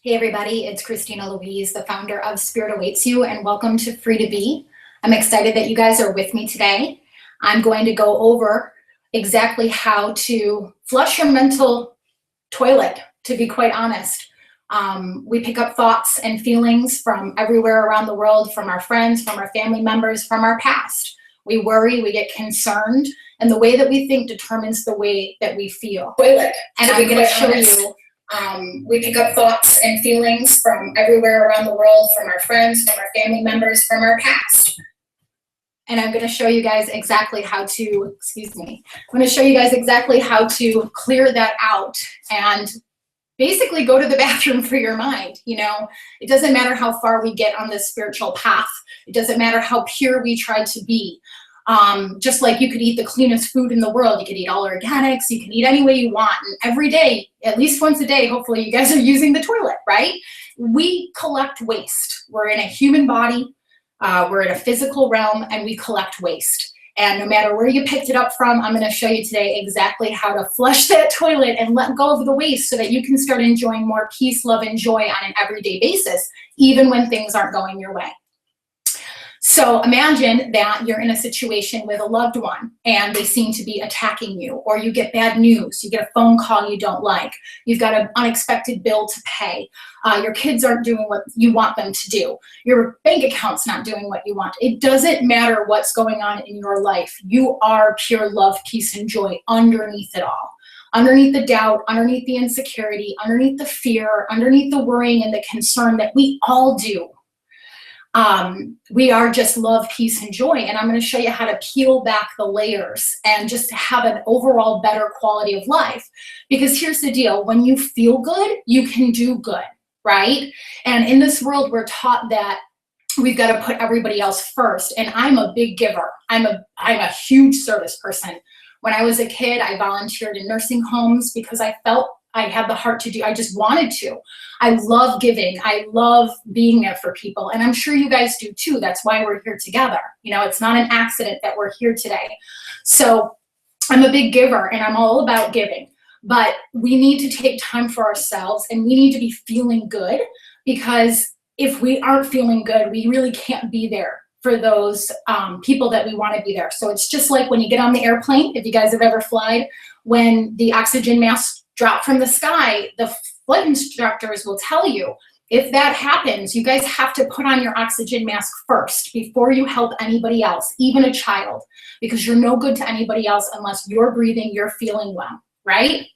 Hey everybody, it's Christina Louise, the founder of Spirit Awaits You, and welcome to Free to Be. I'm excited that you guys are with me today. I'm going to go over exactly how to flush your mental toilet, to be quite honest. We pick up thoughts and feelings from everywhere around the world, from our friends, from our family members, from our past. We worry, we get concerned, and the way that we think determines the way that we feel. And I'm going to show you we pick up thoughts and feelings from everywhere around the world, from our friends, from our family members, from our past. And I'm going to show you guys exactly how to, I'm going to show you guys exactly how to clear that out and basically go to the bathroom for your mind. You know, it doesn't matter how far we get on this spiritual path. It doesn't matter how pure we try to be. Just like you could eat the cleanest food in the world, you could eat all organics, you can eat any way you want, and every day, at least once a day, hopefully you guys are using the toilet, right? We collect waste. We're in a human body, we're in a physical realm, and we collect waste. And no matter where you picked it up from, I'm gonna show you today exactly how to flush that toilet and let go of the waste so that you can start enjoying more peace, love, and joy on an everyday basis, even when things aren't going your way. So imagine that you're in a situation with a loved one and they seem to be attacking you, or you get bad news, you get a phone call you don't like, you've got an unexpected bill to pay, your kids aren't doing what you want them to do, your bank account's not doing what you want. It doesn't matter what's going on in your life. You are pure love, peace, and joy underneath it all. Underneath the doubt, underneath the insecurity, underneath the fear, underneath the worrying and the concern that we all do. We are just love, peace, and joy. And I'm going to show you how to peel back the layers and just have an overall better quality of life. Because here's the deal, when you feel good, you can do good, right? And in this world, we're taught that we've got to put everybody else first. And I'm a big giver. I'm a huge service person. When I was a kid, I volunteered in nursing homes because I felt I had the heart to do, I just wanted to. I love giving. I love being there for people. And I'm sure you guys do too. That's why we're here together. You know, it's not an accident that we're here today. So I'm a big giver and I'm all about giving. But we need to take time for ourselves and we need to be feeling good, because if we aren't feeling good, we really can't be there for those people that we want to be there. So it's just like when you get on the airplane, if you guys have ever flown, when the oxygen mask drop from the sky, the flight instructors will tell you, if that happens, you guys have to put on your oxygen mask first before you help anybody else, even a child, because you're no good to anybody else unless you're breathing, you're feeling well, right?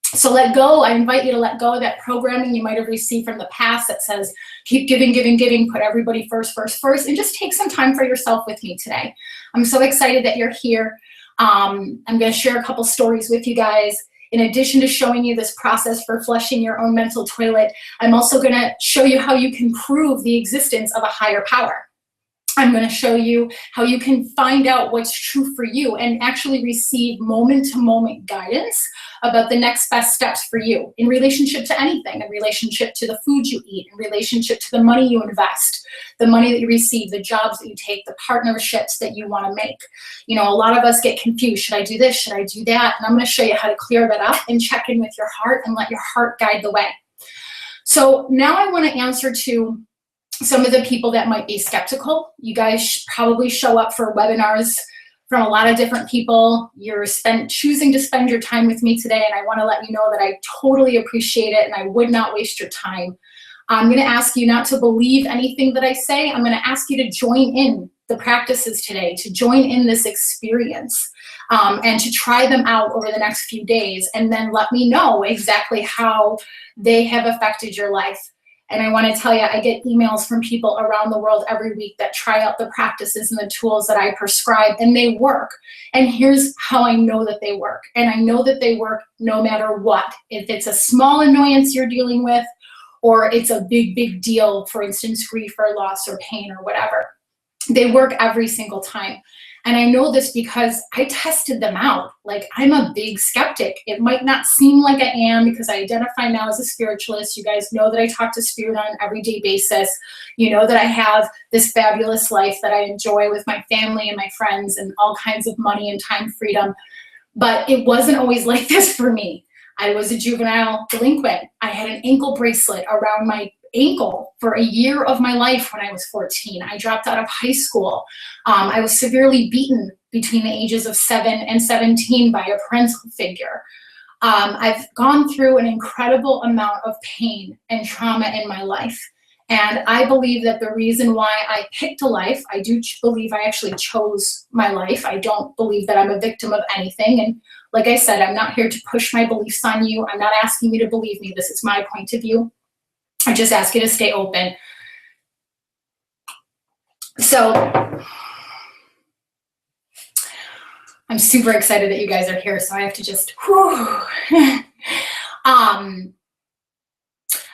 So let go. I invite you to let go of that programming you might have received from the past that says, keep giving, giving, giving, put everybody first, and just take some time for yourself with me today. I'm so excited that you're here. I'm going to share a couple stories with you guys. In addition to showing you this process for flushing your own mental toilet, I'm also going to show you how you can prove the existence of a higher power. I'm going to show you how you can find out what's true for you and actually receive moment-to-moment guidance about the next best steps for you in relationship to anything, in relationship to the food you eat, in relationship to the money you invest, the money that you receive, the jobs that you take, the partnerships that you want to make. You know, a lot of us get confused. Should I do this? Should I do that? And I'm going to show you how to clear that up and check in with your heart and let your heart guide the way. So now I want to answer to some of the people that might be skeptical. You guys probably show up for webinars from a lot of different people. You're choosing to spend your time with me today, and I want to let you know that I totally appreciate it and I would not waste your time. I'm going to ask you not to believe anything that I say. I'm going to ask you to join in the practices today, to join in this experience, and to try them out over the next few days, and then let me know exactly how they have affected your life. And I want to tell you, I get emails from people around the world every week that try out the practices and the tools that I prescribe, and they work. And here's how I know that they work. And I know that they work no matter what. If it's a small annoyance you're dealing with, or it's a big, big deal, for instance, grief or loss or pain or whatever, they work every single time. And I know this because I tested them out. Like, I'm a big skeptic. It might not seem like I am because I identify now as a spiritualist. You guys know that I talk to spirit on an everyday basis. You know that I have this fabulous life that I enjoy with my family and my friends and all kinds of money and time freedom. But it wasn't always like this for me. I was a juvenile delinquent. I had an ankle bracelet around my ankle for a year of my life when I was 14. I dropped out of high school. I was severely beaten between the ages of 7 and 17 by a parental figure. I've gone through an incredible amount of pain and trauma in my life. And I believe that the reason why I picked a life, I do believe I actually chose my life. I don't believe that I'm a victim of anything. And like I said, I'm not here to push my beliefs on you. I'm not asking you to believe me. This is my point of view. I just ask you to stay open. So I'm super excited that you guys are here. So I have to just,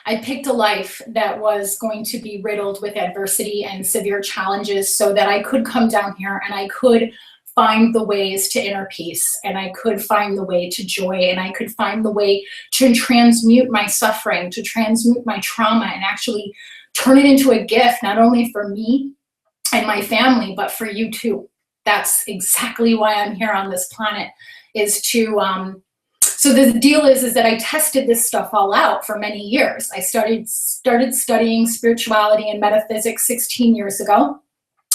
I picked a life that was going to be riddled with adversity and severe challenges so that I could come down here and I could find the ways to inner peace, and I could find the way to joy, and I could find the way to transmute my suffering, to transmute my trauma, and actually turn it into a gift, not only for me and my family, but for you too. That's exactly why I'm here on this planet, is to, so the deal is that I tested this stuff all out for many years. I started studying spirituality and metaphysics 16 years ago.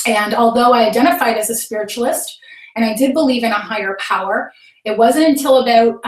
And although I identified as a spiritualist, and I did believe in a higher power, it wasn't until about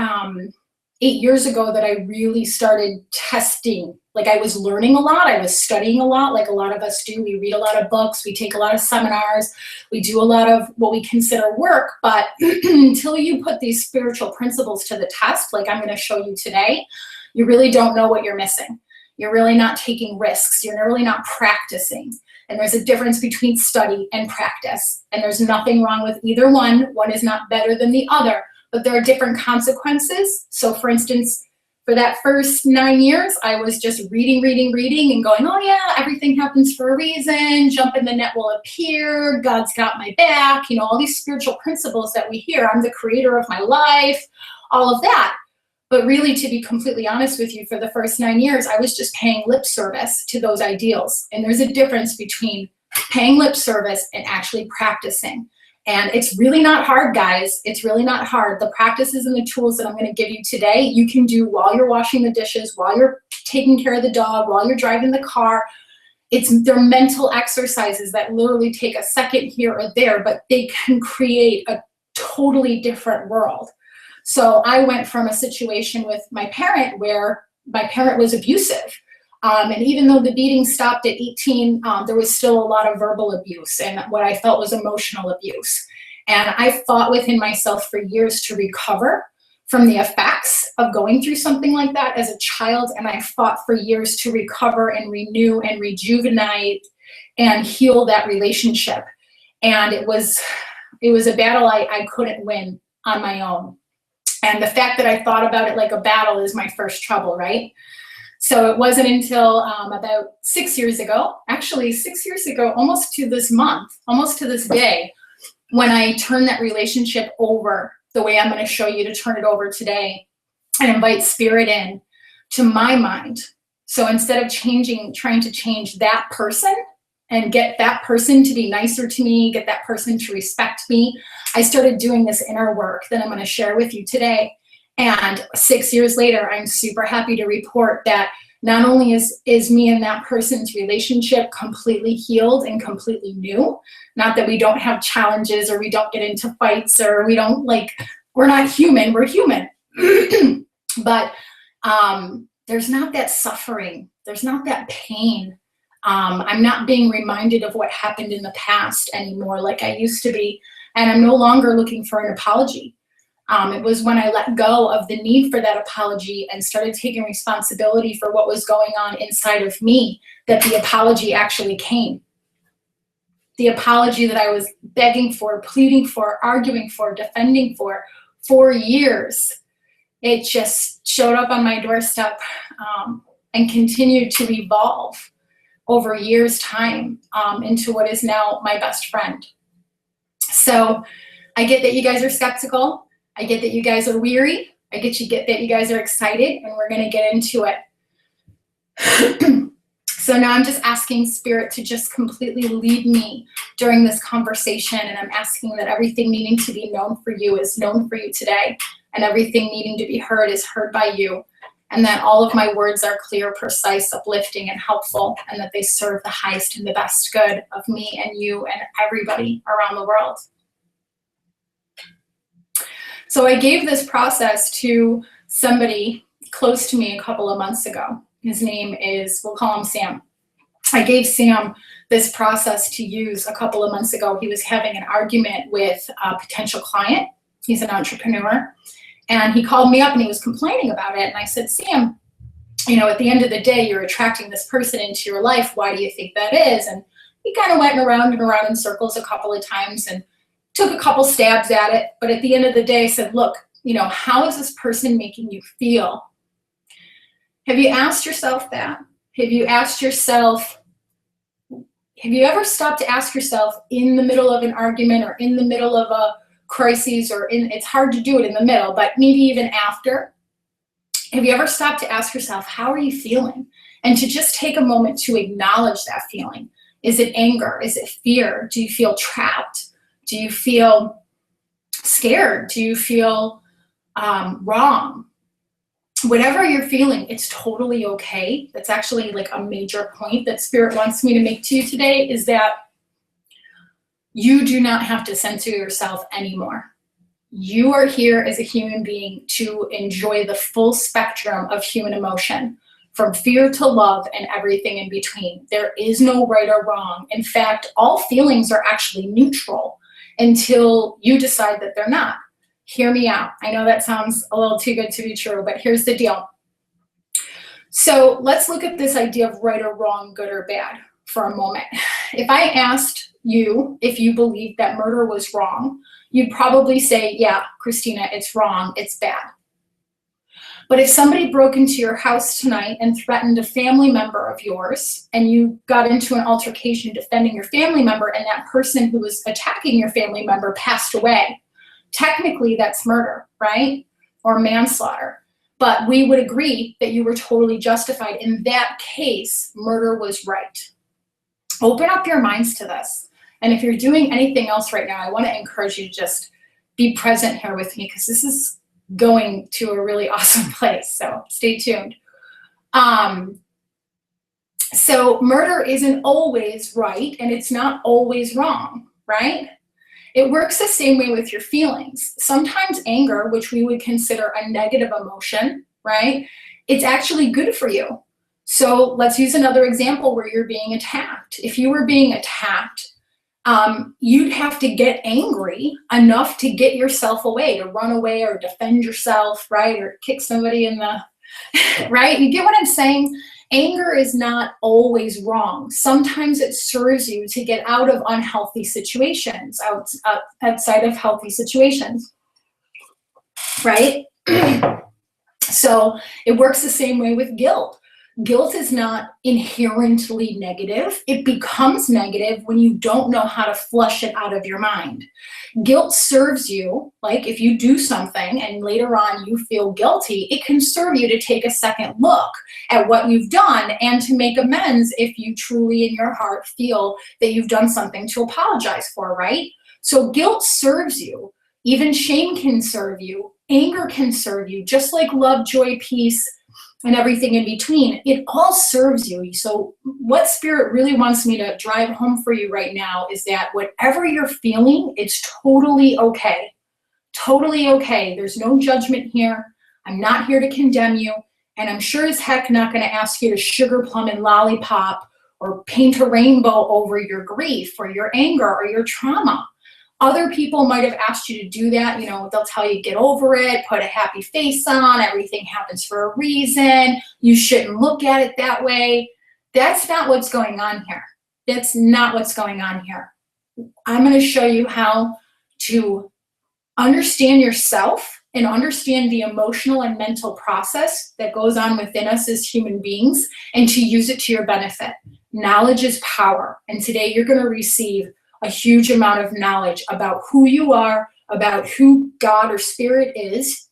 8 years ago that I really started testing. Like, I was learning a lot, I was studying a lot, like a lot of us do. We read a lot of books, we take a lot of seminars, we do a lot of what we consider work, but until you put these spiritual principles to the test, like I'm gonna show you today, you really don't know what you're missing. You're really not taking risks, you're really not practicing. And there's a difference between study and practice. And there's nothing wrong with either one. One is not better than the other, but there are different consequences. So for instance, for that first 9 years, I was just reading and going, oh yeah, everything happens for a reason. Jump in the net will appear. God's got my back. You know, all these spiritual principles that we hear. I'm the creator of my life, all of that. But really, to be completely honest with you, for the first 9 years, I was just paying lip service to those ideals. And there's a difference between paying lip service and actually practicing. And it's really not hard, guys. It's really not hard. The practices and the tools that I'm going to give you today, you can do while you're washing the dishes, while you're taking care of the dog, while you're driving the car. They're mental exercises that literally take a second here or there, but they can create a totally different world. So I went from a situation with my parent where my parent was abusive. And even though the beating stopped at 18, there was still a lot of verbal abuse and what I felt was emotional abuse. And I fought within myself for years to recover from the effects of going through something like that as a child. And I fought for years to recover and renew and rejuvenate and heal that relationship. And it was a battle I couldn't win on my own. And the fact that I thought about it like a battle is my first trouble, right? So it wasn't until about 6 years ago, actually 6 years ago, almost to this month, almost to this day, when I turned that relationship over the way I'm going to show you to turn it over today and invite spirit in to my mind. So instead of trying to change that person and get that person to be nicer to me, get that person to respect me, I started doing this inner work that I'm going to share with you today. And 6 years later, I'm super happy to report that not only is me and that person's relationship completely healed and completely new, not that we don't have challenges or we don't get into fights or we don't we're not human, we're human. But there's not that suffering, there's not that pain. I'm not being reminded of what happened in the past anymore like I used to be. And I'm no longer looking for an apology. It was when I let go of the need for that apology and started taking responsibility for what was going on inside of me that the apology actually came. The apology that I was begging for, pleading for, arguing for, defending for years. It just showed up on my doorstep and continued to evolve over years' time into what is now my best friend. So I get that you guys are skeptical. I get that you guys are weary. I get that you guys are excited, and we're going to get into it. So now I'm just asking Spirit to just completely lead me during this conversation, and I'm asking that everything needing to be known for you is known for you today. and everything needing to be heard is heard by you, and that all of my words are clear, precise, uplifting, and helpful, and that they serve the highest and the best good of me and you and everybody around the world. So I gave this process to somebody close to me a couple of months ago. His name is, we'll call him Sam. I gave Sam this process to use a couple of months ago. He was having an argument with a potential client. He's an entrepreneur. And he called me up and he was complaining about it. And I said, Sam, you know, at the end of the day, you're attracting this person into your life. Why do you think that is? And he kind of went around and around in circles a couple of times and took a couple stabs at it. But at the end of the day, I said, look, you know, how is this person making you feel? Have you asked yourself that? Have you asked yourself, have you ever stopped to ask yourself in the middle of an argument or in the middle of a crises or it's hard to do it in the middle, but maybe even after, have you ever stopped to ask yourself, how are you feeling? And to just take a moment to acknowledge that feeling. Is it anger? Is it fear? Do you feel trapped? Do you feel scared? Do you feel wrong? Whatever you're feeling, it's totally okay. That's actually like a major point that Spirit wants me to make to you today, is that you do not have to censor yourself anymore. You are here as a human being to enjoy the full spectrum of human emotion, from fear to love and everything in between. There is no right or wrong. In fact, all feelings are actually neutral until you decide that they're not. Hear me out. I know that sounds a little too good to be true, but here's the deal. So let's look at this idea of right or wrong, good or bad for a moment. If I asked you if you believed that murder was wrong, you'd probably say, yeah, Christina, it's wrong, it's bad. But if somebody broke into your house tonight and threatened a family member of yours, and you got into an altercation defending your family member, and that person who was attacking your family member passed away, technically that's murder, right? Or manslaughter. But we would agree that you were totally justified. In that case, murder was right. Open up your minds to this. And if you're doing anything else right now, I want to encourage you to just be present here with me, because this is going to a really awesome place. So stay tuned. So murder isn't always right, and it's not always wrong, right? It works the same way with your feelings. Sometimes anger, which we would consider a negative emotion, right? It's actually good for you. So let's use another example where you're being attacked. If you were being attacked, you'd have to get angry enough to get yourself away, to run away or defend yourself, right? Or kick somebody in the, right? You get what I'm saying? Anger is not always wrong. Sometimes it serves you to get out of unhealthy situations, outside of healthy situations, right? So it works the same way with guilt. Guilt is not inherently negative. It becomes negative when you don't know how to flush it out of your mind. Guilt serves you, like if you do something and later on you feel guilty, it can serve you to take a second look at what you've done and to make amends if you truly in your heart feel that you've done something to apologize for, right? So guilt serves you. Even shame can serve you. Anger can serve you, just like love, joy, peace, and everything in between. It all serves you. So what Spirit really wants me to drive home for you right now is that whatever you're feeling, it's totally okay. Totally okay. There's no judgment here. I'm not here to condemn you. And I'm sure as heck not going to ask you to sugar plum and lollipop or paint a rainbow over your grief or your anger or your trauma. Other people might have asked you to do that. You know, they'll tell you, get over it, put a happy face on, everything happens for a reason. You shouldn't look at it that way. That's not what's going on here. That's not what's going on here. I'm going to show you how to understand yourself and understand the emotional and mental process that goes on within us as human beings and to use it to your benefit. Knowledge is power. And today you're going to receive a huge amount of knowledge about who you are, about who God or Spirit is,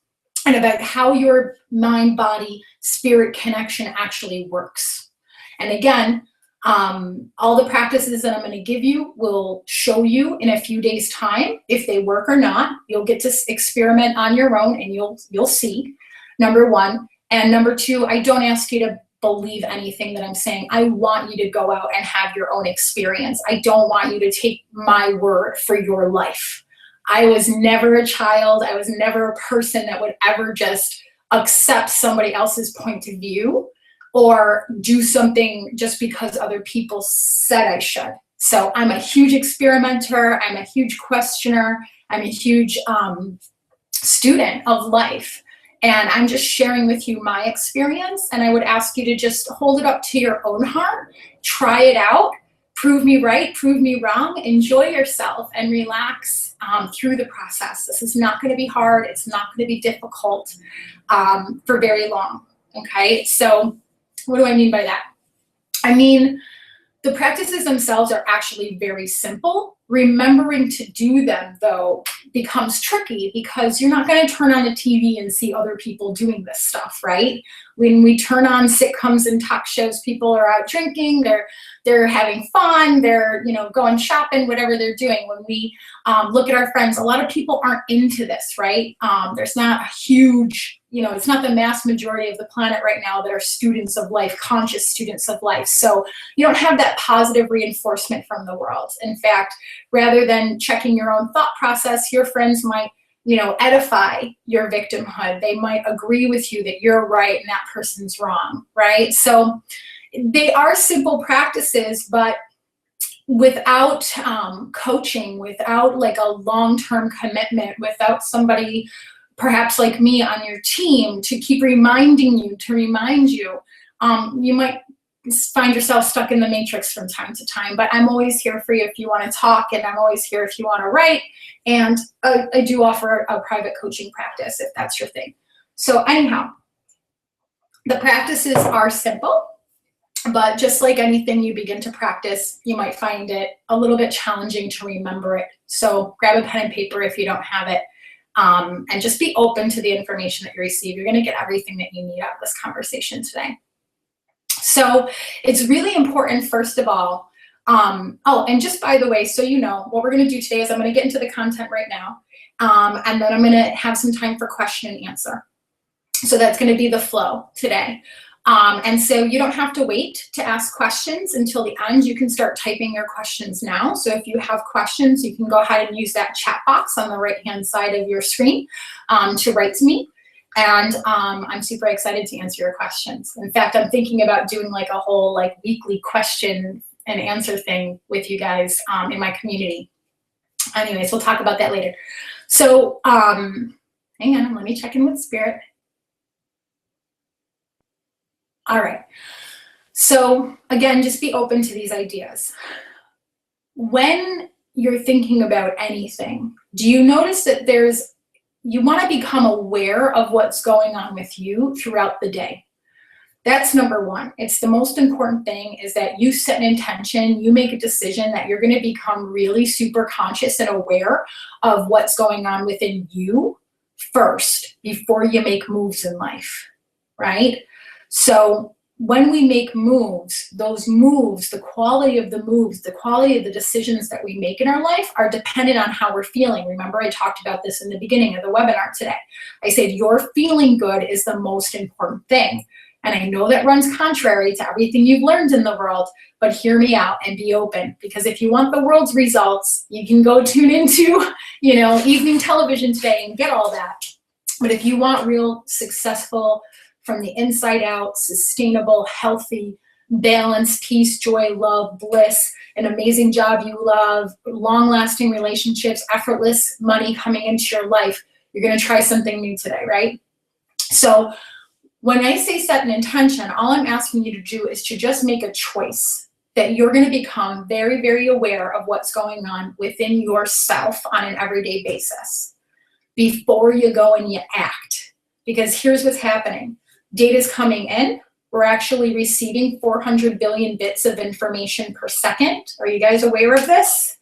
and about how your mind, body, spirit connection actually works. And again, All the practices that I'm going to give you will show you in a few days' time if they work or not. You'll get to experiment on your own and you'll see, number one. And number two, I don't ask you to believe anything that I'm saying. I want you to go out and have your own experience. I don't want you to take my word for your life. I was never a child. I was never a person that would ever just accept somebody else's point of view or do something just because other people said I should. So I'm a huge experimenter. I'm a huge questioner. I'm a huge student of life. And I'm just sharing with you my experience. And I would ask you to just hold it up to your own heart, try it out, prove me right, prove me wrong, enjoy yourself and relax through the process. This is not going to be hard. It's not going to be difficult for very long. Okay, so what do I mean by that? I mean, the practices themselves are actually very simple. Remembering to do them, though, becomes tricky because you're not going to turn on the TV and see other people doing this stuff, right? When we turn on sitcoms and talk shows, people are out drinking, they're having fun, they're going shopping, whatever they're doing. When we look at our friends, a lot of people aren't into this, right? There's not a huge, it's not the mass majority of the planet right now that are students of life, conscious students of life. So you don't have that positive reinforcement from the world. In fact, rather than checking your own thought process, your friends might, edify your victimhood. They might agree with you that you're right and that person's wrong, right? So they are simple practices, but without coaching, without like a long-term commitment, without somebody perhaps like me on your team to keep reminding you, to remind you, you might find yourself stuck in the matrix from time to time. But I'm always here for you if you want to talk, and I'm always here if you want to write. And I do offer a private coaching practice if that's your thing. So anyhow, the practices are simple, but just like anything you begin to practice, you might find it a little bit challenging to remember it. So grab a pen and paper if you don't have it. And just be open to the information that you receive. You're going to get everything that you need out of this conversation today. So it's really important, first of all, oh, and just by the way, so you know, what we're going to do today is I'm going to get into the content right now, and then I'm going to have some time for question and answer. So that's going to be the flow today. And so you don't have to wait to ask questions until the end. You can start typing your questions now. So if you have questions, you can go ahead and use that chat box on the right-hand side of your screen to write to me. And I'm super excited to answer your questions. In fact, I'm thinking about doing like a whole like weekly question and answer thing with you guys in my community. Anyways, we'll talk about that later. So hang on, let me check in with Spirit. All right. So again, just be open to these ideas. When you're thinking about anything, do you notice that you want to become aware of what's going on with you throughout the day? That's number one. It's the most important thing, is that you set an intention, you make a decision that you're going to become really super conscious and aware of what's going on within you first before you make moves in life, right? So when we make moves, those moves, the quality of the moves, the quality of the decisions that we make in our life are dependent on how we're feeling. Remember, I talked about this in the beginning of the webinar today. I said your feeling good is the most important thing. And I know that runs contrary to everything you've learned in the world, but hear me out and be open. Because if you want the world's results, you can go tune into, evening television today and get all that. But if you want real successful, from the inside out, sustainable, healthy, balanced, peace, joy, love, bliss, an amazing job you love, long-lasting relationships, effortless money coming into your life, you're going to try something new today, right? So when I say set an intention, all I'm asking you to do is to just make a choice that you're going to become very, very aware of what's going on within yourself on an everyday basis before you go and you act. Because here's what's happening. Data's coming in. We're actually receiving 400 billion bits of information per second. Are you guys aware of this?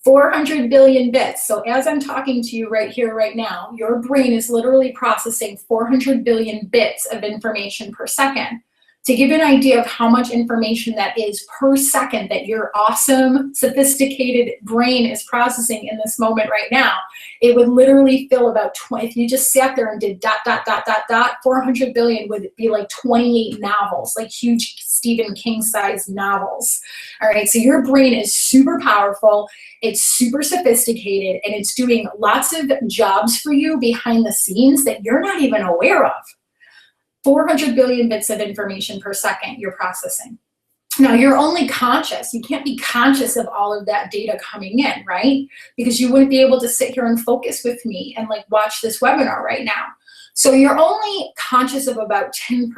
400 billion bits. So as I'm talking to you right here, right now, your brain is literally processing 400 billion bits of information per second. To give you an idea of how much information that is per second that your awesome, sophisticated brain is processing in this moment right now, it would literally fill about 20, if you just sat there and did dot, dot, dot, dot, dot, 400 billion would be like 28 novels, like huge Stephen King sized novels. All right, so your brain is super powerful, it's super sophisticated, and it's doing lots of jobs for you behind the scenes that you're not even aware of. 400 billion bits of information per second you're processing. Now, you're only conscious. You can't be conscious of all of that data coming in, right? Because you wouldn't be able to sit here and focus with me and like watch this webinar right now. So you're only conscious of about 10%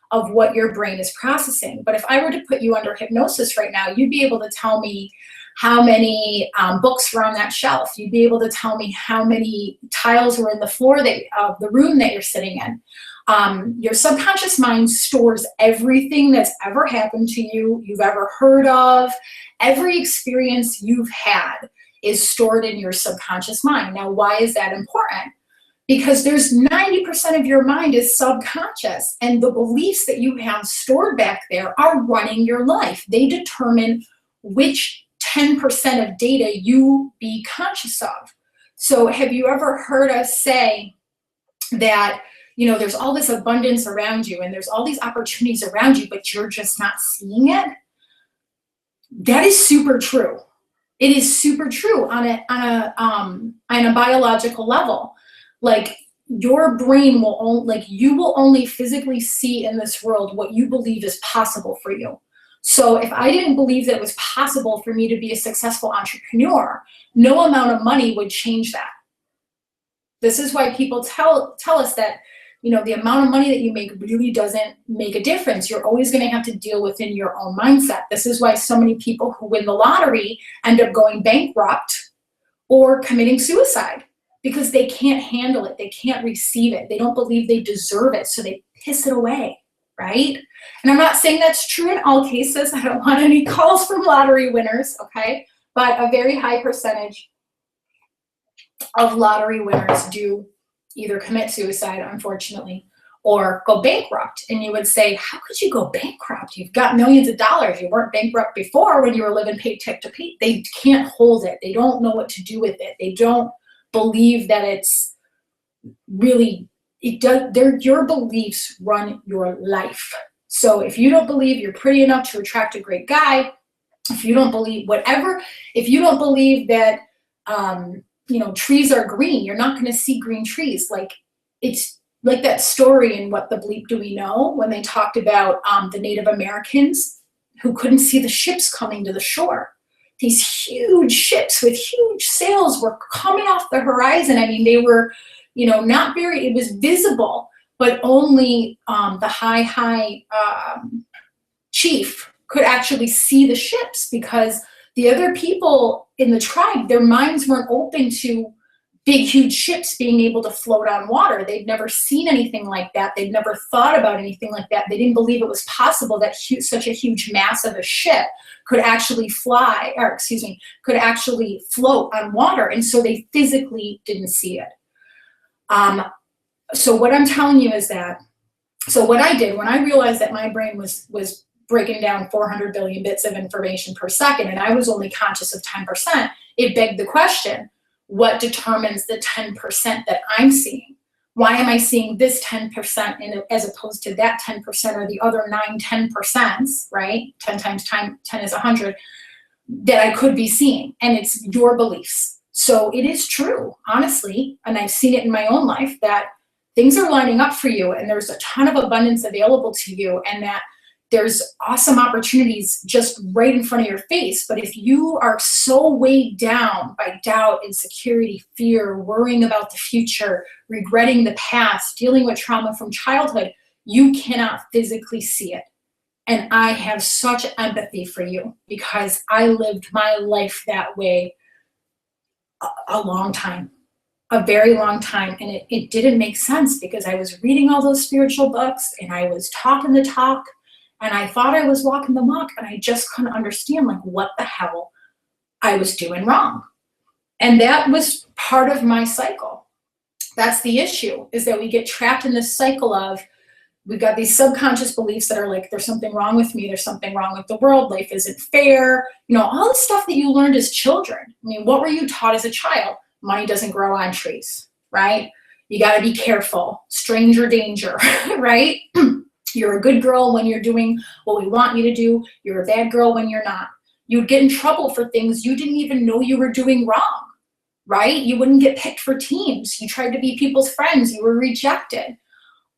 of what your brain is processing. But if I were to put you under hypnosis right now, you'd be able to tell me how many books were on that shelf. You'd be able to tell me how many tiles were in the floor of the room that you're sitting in. Your subconscious mind stores everything that's ever happened to you, you've ever heard of. Every experience you've had is stored in your subconscious mind. Now, why is that important? Because there's 90% of your mind is subconscious, and the beliefs that you have stored back there are running your life. They determine which 10% of data you be conscious of. So have you ever heard us say that, you know, there's all this abundance around you and there's all these opportunities around you, but you're just not seeing it? That is super true. It is super true on a biological level. Like, your brain will only, like, you will only physically see in this world what you believe is possible for you. So if I didn't believe that it was possible for me to be a successful entrepreneur, no amount of money would change that. This is why people tell us that, you know, the amount of money that you make really doesn't make a difference. You're always going to have to deal within your own mindset. This is why so many people who win the lottery end up going bankrupt or committing suicide, because they can't handle it. They can't receive it. They don't believe they deserve it, so they piss it away, right? And I'm not saying that's true in all cases. I don't want any calls from lottery winners, okay? But a very high percentage of lottery winners do either commit suicide, unfortunately, or go bankrupt. And you would say, how could you go bankrupt? You've got millions of dollars. You weren't bankrupt before when you were living paycheck to pay. They can't hold it. They don't know what to do with it. They don't believe that it's really, your beliefs run your life. So if you don't believe you're pretty enough to attract a great guy, if you don't believe whatever, if you don't believe that, you know, trees are green, you're not going to see green trees. Like, it's like that story in What the Bleep Do We Know, when they talked about the Native Americans who couldn't see the ships coming to the shore. These huge ships with huge sails were coming off the horizon. I mean, they were, you know, not very, it was visible, but only the high chief could actually see the ships, because the other people in the tribe, their minds weren't open to big, huge ships being able to float on water. They'd never seen anything like that. They'd never thought about anything like that. They didn't believe it was possible that such a huge mass of a ship could actually fly, or excuse me, could actually float on water. And so they physically didn't see it. So what I'm telling you is that, so what I did when I realized that my brain was breaking down 400 billion bits of information per second, and I was only conscious of 10%, it begged the question, what determines the 10% that I'm seeing? Why am I seeing this 10% as opposed to that 10% or the other 10%, right? 10 times 10 is 100, that I could be seeing, and it's your beliefs. So it is true, honestly, and I've seen it in my own life, that things are lining up for you, and there's a ton of abundance available to you, and that there's awesome opportunities just right in front of your face. But if you are so weighed down by doubt, insecurity, fear, worrying about the future, regretting the past, dealing with trauma from childhood, you cannot physically see it. And I have such empathy for you, because I lived my life that way a long time, a very long time. And it didn't make sense, because I was reading all those spiritual books and I was talking the talk, and I thought I was walking the walk, and I just couldn't understand, like, what the hell I was doing wrong. And that was part of my cycle. That's the issue, is that we get trapped in this cycle of, We've got these subconscious beliefs that are like, there's something wrong with me, there's something wrong with the world, life isn't fair, all the stuff that you learned as children. I mean, what were you taught as a child? Money doesn't grow on trees, right? You got to be careful, stranger danger, right? You're a good girl when you're doing what we want you to do. You're a bad girl when you're not. You'd get in trouble for things you didn't even know you were doing wrong, right? You wouldn't get picked for teams. You tried to be people's friends. You were rejected.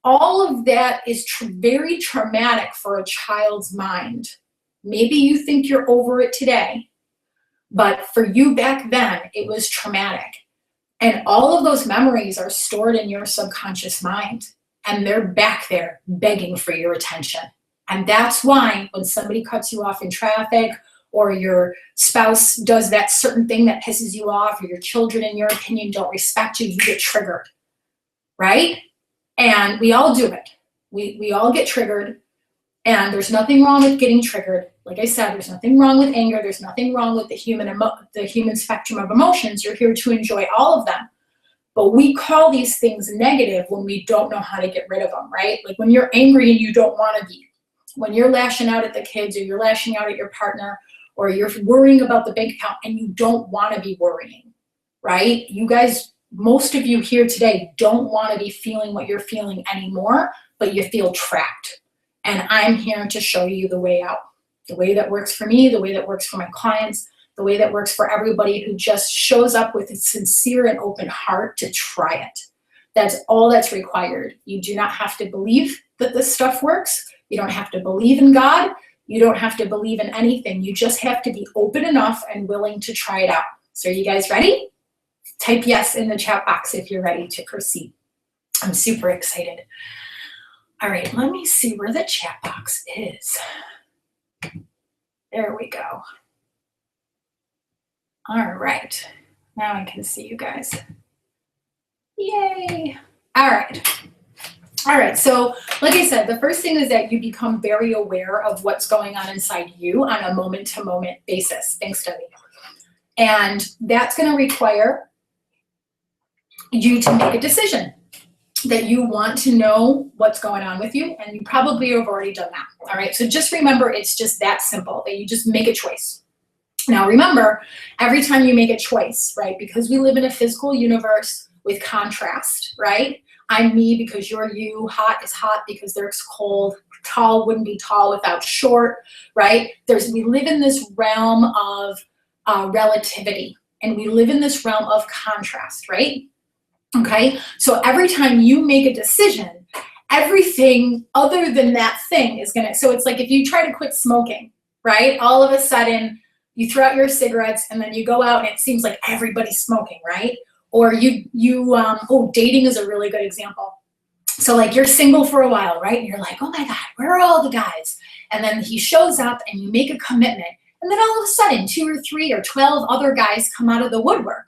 All of that is very traumatic for a child's mind. Maybe you think you're over it today, but for you back then, it was traumatic. And all of those memories are stored in your subconscious mind. And they're back there begging for your attention. And that's why when somebody cuts you off in traffic, or your spouse does that certain thing that pisses you off, or your children, in your opinion, don't respect you, you get triggered, right? And we all do it. We all get triggered. And there's nothing wrong with getting triggered. Like I said, there's nothing wrong with anger. There's nothing wrong with the human spectrum of emotions. You're here to enjoy all of them. But we call these things negative when we don't know how to get rid of them, right? Like when you're angry and you don't want to be. When you're lashing out at the kids, or you're lashing out at your partner, or you're worrying about the bank account and you don't want to be worrying, right? You guys, most of you here today don't want to be feeling what you're feeling anymore, but you feel trapped. And I'm here to show you the way out. The way that works for me, the way that works for my clients, the way that works for everybody who just shows up with a sincere and open heart to try it. That's all that's required. You do not have to believe that this stuff works. You don't have to believe in God. You don't have to believe in anything. You just have to be open enough and willing to try it out. So are you guys ready? Type yes in the chat box if you're ready to proceed. I'm super excited. All right, let me see where the chat box is. There we go. All right, now I can see you guys. Yay. All right, so like I said, the first thing is that you become very aware of what's going on inside you on a moment-to-moment basis. Thanks, Debbie. And that's going to require you to make a decision that you want to know what's going on with you, and you probably have already done that. All right, so just remember, it's just that simple, that you just make a choice. Now remember, every time you make a choice, right, because we live in a physical universe with contrast, right? I'm me because you're you, hot is hot because there's cold, tall wouldn't be tall without short, right? We live in this realm of relativity, and we live in this realm of contrast, right? Okay, so every time you make a decision, everything other than that thing is gonna, so it's like if you try to quit smoking, right? All of a sudden, you throw out your cigarettes and then you go out and it seems like everybody's smoking, right? Or dating is a really good example. So like you're single for a while, right? And you're like, oh my God, where are all the guys? And then he shows up and you make a commitment. And then all of a sudden, 2 or 3 or 12 other guys come out of the woodwork,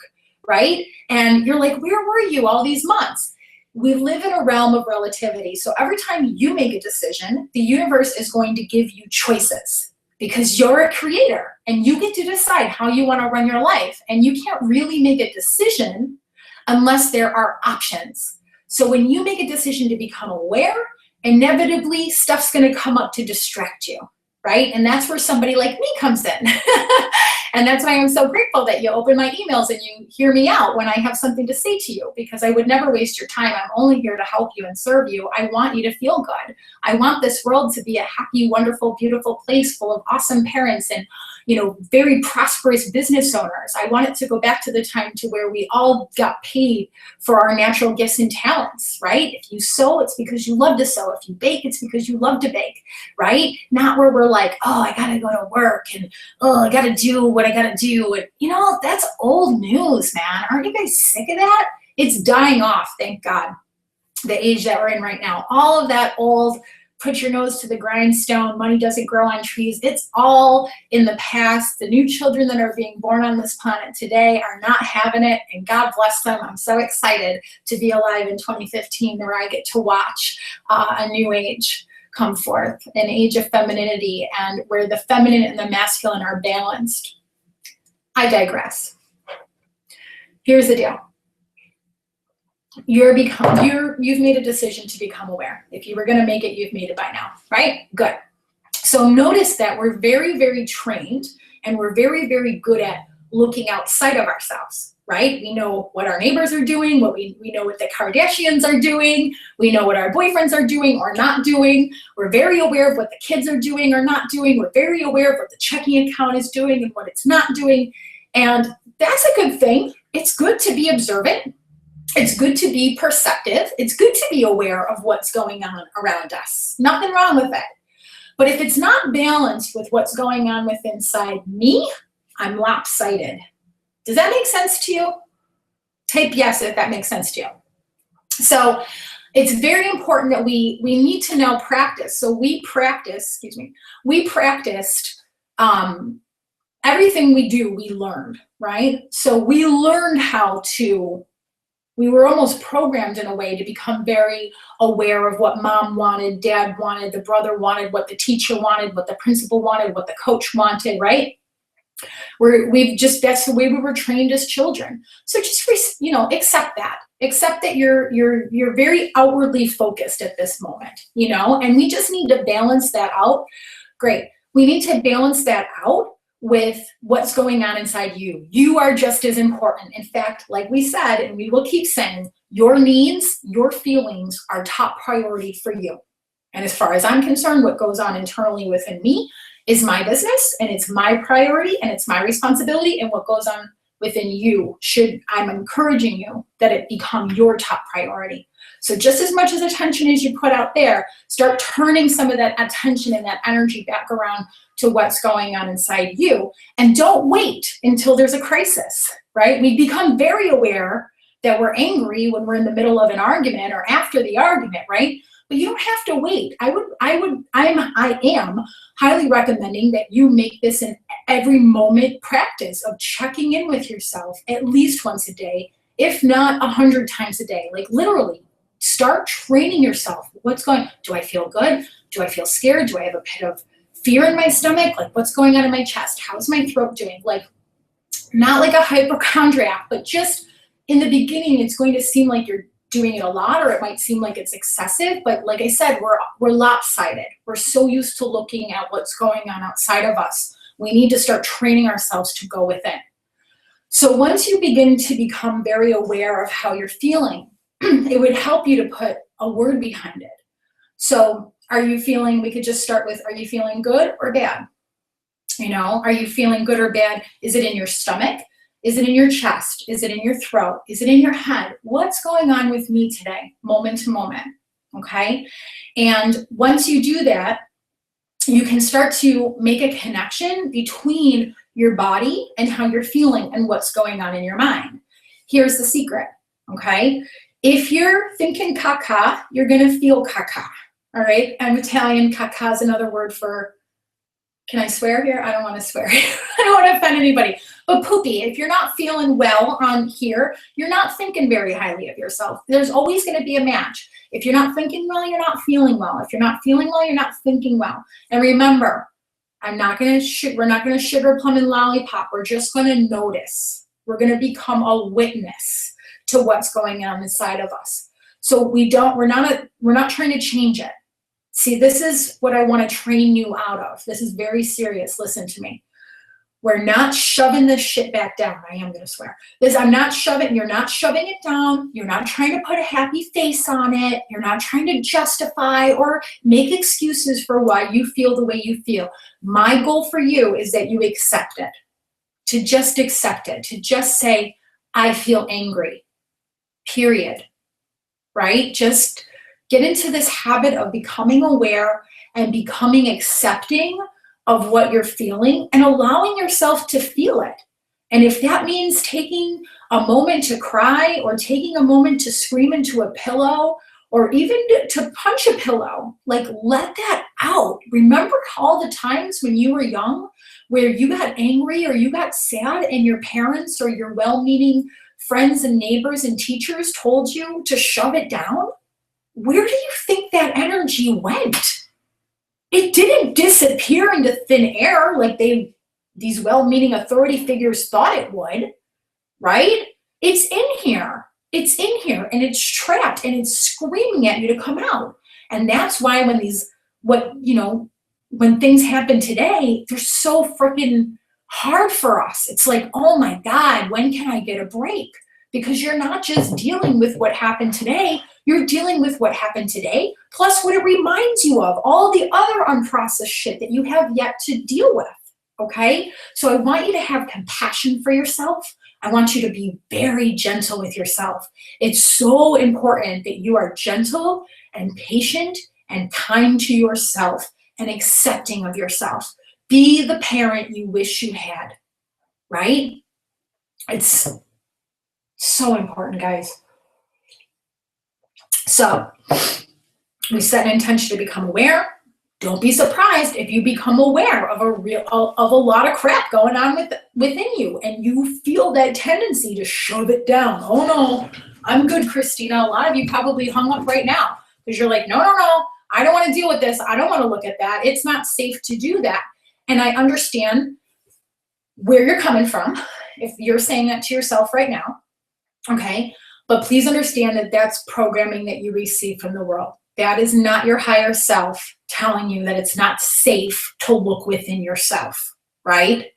right? And you're like, where were you all these months? We live in a realm of relativity. So every time you make a decision, the universe is going to give you choices, because you're a creator and you get to decide how you want to run your life. And you can't really make a decision unless there are options. So when you make a decision to become aware, inevitably stuff's going to come up to distract you, right? And that's where somebody like me comes in. And that's why I'm so grateful that you open my emails and you hear me out when I have something to say to you, because I would never waste your time. I'm only here to help you and serve you. I want you to feel good. I want this world to be a happy, wonderful, beautiful place full of awesome parents and, very prosperous business owners. I want it to go back to the time to where we all got paid for our natural gifts and talents, right? If you sew, it's because you love to sew. If you bake, it's because you love to bake, right? Not where we're like, oh, I gotta go to work and, oh, I gotta do what I gotta do. And, that's old news, man. Aren't you guys sick of that? It's dying off, thank God. The age that we're in right now. All of that old, put your nose to the grindstone, money doesn't grow on trees. It's all in the past. The new children that are being born on this planet today are not having it, and God bless them. I'm so excited to be alive in 2015 where I get to watch a new age come forth, an age of femininity, and where the feminine and the masculine are balanced. I digress. Here's the deal. you've made a decision to become aware. If you were going to make it, you've made it by now, right? Good. So notice that we're very, very trained and we're very, very good at looking outside of ourselves, right? We know what our neighbors are doing, we know what the Kardashians are doing, we know what our boyfriends are doing or not doing. We're very aware of what the kids are doing or not doing. We're very aware of what the checking account is doing and what it's not doing. And that's a good thing. It's good to be observant. It's good to be perceptive. It's good to be aware of what's going on around us. Nothing wrong with it. But if it's not balanced with what's going on with inside me, I'm lopsided. Does that make sense to you? Type yes if that makes sense to you. So it's very important that we need to now practice. So we practiced everything we do, we learned, right? So we learned we were almost programmed in a way to become very aware of what mom wanted, dad wanted, the brother wanted, what the teacher wanted, what the principal wanted, what the coach wanted, right? That's the way we were trained as children. So just, accept that. Accept that you're very outwardly focused at this moment, and we just need to balance that out. Great. We need to balance that out with what's going on inside you. You are just as important. In fact, like we said, and we will keep saying, your needs, your feelings are top priority for you. And as far as I'm concerned, what goes on internally within me is my business, and it's my priority, and it's my responsibility, and what goes on within you I'm encouraging you that it become your top priority. So just as much as attention as you put out there, start turning some of that attention and that energy back around to what's going on inside you. And don't wait until there's a crisis, right? We become very aware that we're angry when we're in the middle of an argument or after the argument, right? But you don't have to wait. I am highly recommending that you make this an every moment practice of checking in with yourself at least once a day, if not 100 times a day. Like literally, start training yourself. Do I feel good? Do I feel scared? Do I have a pit of fear in my stomach? Like what's going on in my chest? How's my throat doing? Like not like a hypochondriac, but just in the beginning, it's going to seem like you're doing it a lot, or it might seem like it's excessive. But like I said, we're lopsided. We're so used to looking at what's going on outside of us. We need to start training ourselves to go within. So once you begin to become very aware of how you're feeling, it would help you to put a word behind it. So we could just start with, are you feeling good or bad? Are you feeling good or bad? Is it in your stomach? Is it in your chest? Is it in your throat? Is it in your head? What's going on with me today, moment to moment, okay? And once you do that, you can start to make a connection between your body and how you're feeling and what's going on in your mind. Here's the secret, okay? If you're thinking caca, you're gonna feel caca, all right? I'm Italian, caca is another word for, can I swear here? I don't wanna swear. I don't wanna offend anybody. But poopy, if you're not feeling well on here, you're not thinking very highly of yourself. There's always gonna be a match. If you're not thinking well, you're not feeling well. If you're not feeling well, you're not thinking well. And remember, we're not gonna sugar plum and lollipop. We're just gonna notice. We're gonna become a witness to what's going on inside of us. So we're not trying to change it. See, this is what I want to train you out of. This is very serious. Listen to me. We're not shoving this shit back down. I am going to swear. You're not shoving it down. You're not trying to put a happy face on it. You're not trying to justify or make excuses for why you feel the way you feel. My goal for you is that you accept it. To just accept it. To just say, I feel angry. Period. Right? Just get into this habit of becoming aware and becoming accepting of what you're feeling and allowing yourself to feel it. And if that means taking a moment to cry or taking a moment to scream into a pillow or even to punch a pillow, like let that out. Remember all the times when you were young where you got angry or you got sad and your parents or your well-meaning friends and neighbors and teachers told you to shove it down? Where do you think that energy went? It didn't disappear into thin air like these well-meaning authority figures thought it would, right? It's in here. It's in here and it's trapped and it's screaming at you to come out. And that's why when things happen today, they're so freaking hard for us. It's like, oh my God, when can I get a break? Because you're not just dealing with what happened today, you're dealing with what happened today, plus what it reminds you of, all the other unprocessed shit that you have yet to deal with, okay? So I want you to have compassion for yourself. I want you to be very gentle with yourself. It's so important that you are gentle and patient and kind to yourself and accepting of yourself. Be the parent you wish you had, right? It's so important, guys. So we set an intention to become aware. Don't be surprised if you become aware of a lot of crap going on within you, and you feel that tendency to shove it down. Oh no, I'm good, Christina. A lot of you probably hung up right now because you're like, no, I don't want to deal with this. I don't want to look at that. It's not safe to do that. And I understand where you're coming from if you're saying that to yourself right now, okay? But please understand that that's programming that you receive from the world. That is not your higher self telling you that it's not safe to look within yourself, right?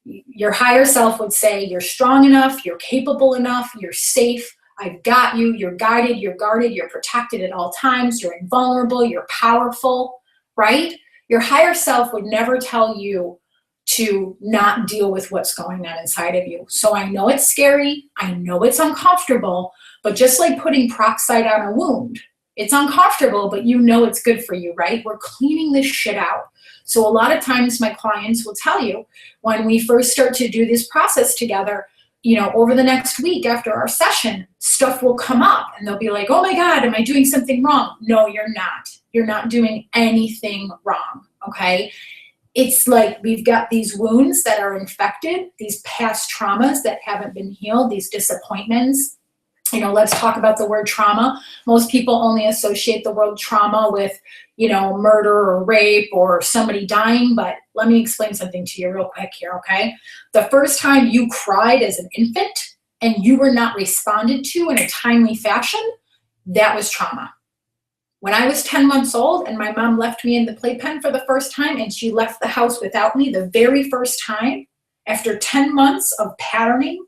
Your higher self would say you're strong enough, you're capable enough, you're safe, I've got you, you're guided, you're guarded, you're protected at all times, you're invulnerable, you're powerful, right? Your higher self would never tell you to not deal with what's going on inside of you. So I know it's scary, I know it's uncomfortable, but just like putting peroxide on a wound, it's uncomfortable, but you know it's good for you, right? We're cleaning this shit out. So a lot of times my clients will tell you when we first start to do this process together, over the next week after our session, stuff will come up and they'll be like, oh my God, am I doing something wrong? No, you're not. You're not doing anything wrong, okay? It's like we've got these wounds that are infected, these past traumas that haven't been healed, these disappointments. Let's talk about the word trauma. Most people only associate the word trauma with, murder or rape or somebody dying, but let me explain something to you real quick here, okay? The first time you cried as an infant and you were not responded to in a timely fashion, that was trauma. When I was 10 months old and my mom left me in the playpen for the first time and she left the house without me the very first time, after 10 months of patterning,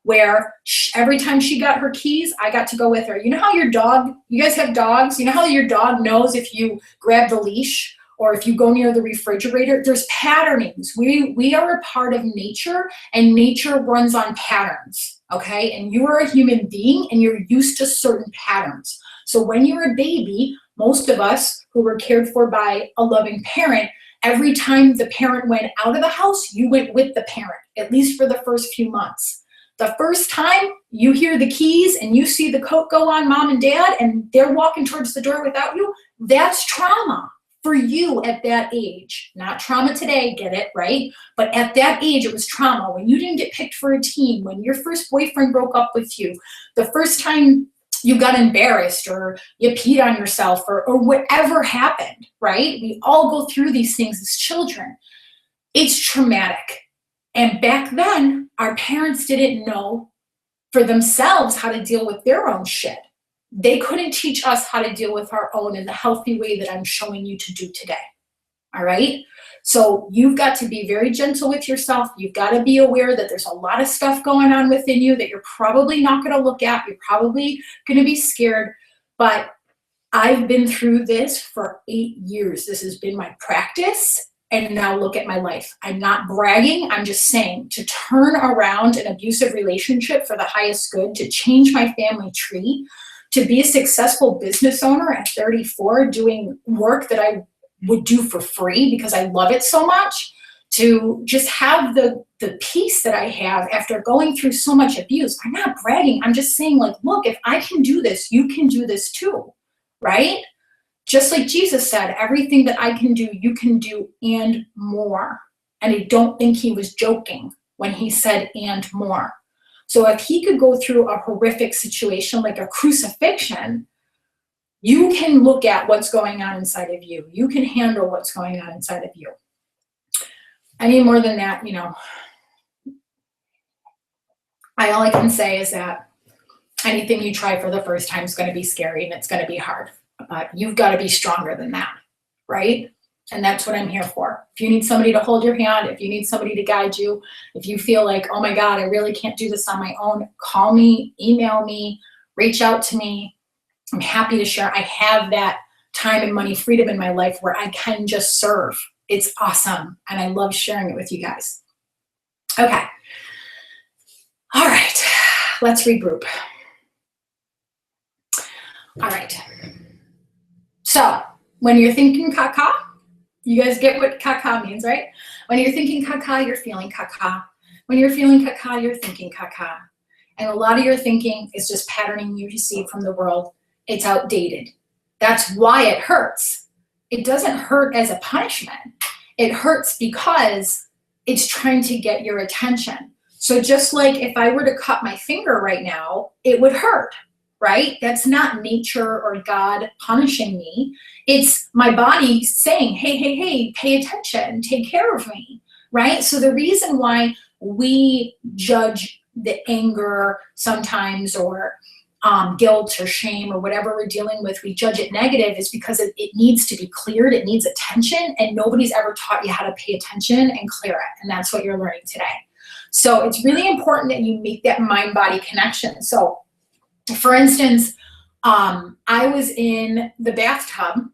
where every time she got her keys, I got to go with her. You know how you guys have dogs? You know how your dog knows if you grab the leash or if you go near the refrigerator? There's patternings. We are a part of nature, and nature runs on patterns, okay? And you are a human being and you're used to certain patterns. So when you're a baby, most of us who were cared for by a loving parent, every time the parent went out of the house, you went with the parent, at least for the first few months. The first time you hear the keys and you see the coat go on mom and dad and they're walking towards the door without you, that's trauma for you at that age. Not trauma today, get it, right? But at that age, it was trauma. When you didn't get picked for a team, when your first boyfriend broke up with you, the first time you got embarrassed or you peed on yourself or whatever happened, right? We all go through these things as children. It's traumatic. And back then, our parents didn't know for themselves how to deal with their own shit. They couldn't teach us how to deal with our own in the healthy way that I'm showing you to do today. All right? So you've got to be very gentle with yourself. You've got to be aware that there's a lot of stuff going on within you that you're probably not going to look at. You're probably going to be scared. But I've been through this for 8 years. This has been my practice. And now look at my life. I'm not bragging. I'm just saying, to turn around an abusive relationship for the highest good, to change my family tree, to be a successful business owner at 34, doing work that I would do for free because I love it so much, to just have the peace that I have after going through so much abuse. I'm not bragging. I'm just saying, like, look, if I can do this, you can do this too, right? Just like Jesus said, everything that I can do, you can do and more. And I don't think he was joking when he said and more. So if he could go through a horrific situation like a crucifixion, you can look at what's going on inside of you. You can handle what's going on inside of you. Any more than that, all I can say is that Anything you try for the first time is going to be scary and it's going to be hard, but you've got to be stronger than that, right? And that's what I'm here for. If you need somebody to hold your hand, if you need somebody to guide you, if you feel like, oh my God, I really can't do this on my own, call me, email me, reach out to me. I'm happy to share. I have that time and money freedom in my life where I can just serve. It's awesome. And I love sharing it with you guys. Okay. All right. Let's regroup. All right. So when you're thinking caca, you guys get what caca means, right? When you're thinking caca, you're feeling caca. When you're feeling caca, you're thinking caca. And a lot of your thinking is just patterning you receive from the world. It's outdated. That's why it hurts. It doesn't hurt as a punishment. It hurts because it's trying to get your attention. So just like if I were to cut my finger right now, it would hurt, right? That's not nature or God punishing me. It's my body saying, hey, hey, hey, pay attention, take care of me, right? So the reason why we judge the anger sometimes or guilt or shame or whatever we're dealing with, we judge it negative is because it needs to be cleared. It needs attention, and nobody's ever taught you how to pay attention and clear it. And that's what you're learning today. So it's really important that you make that mind-body connection. So for instance, I was in the bathtub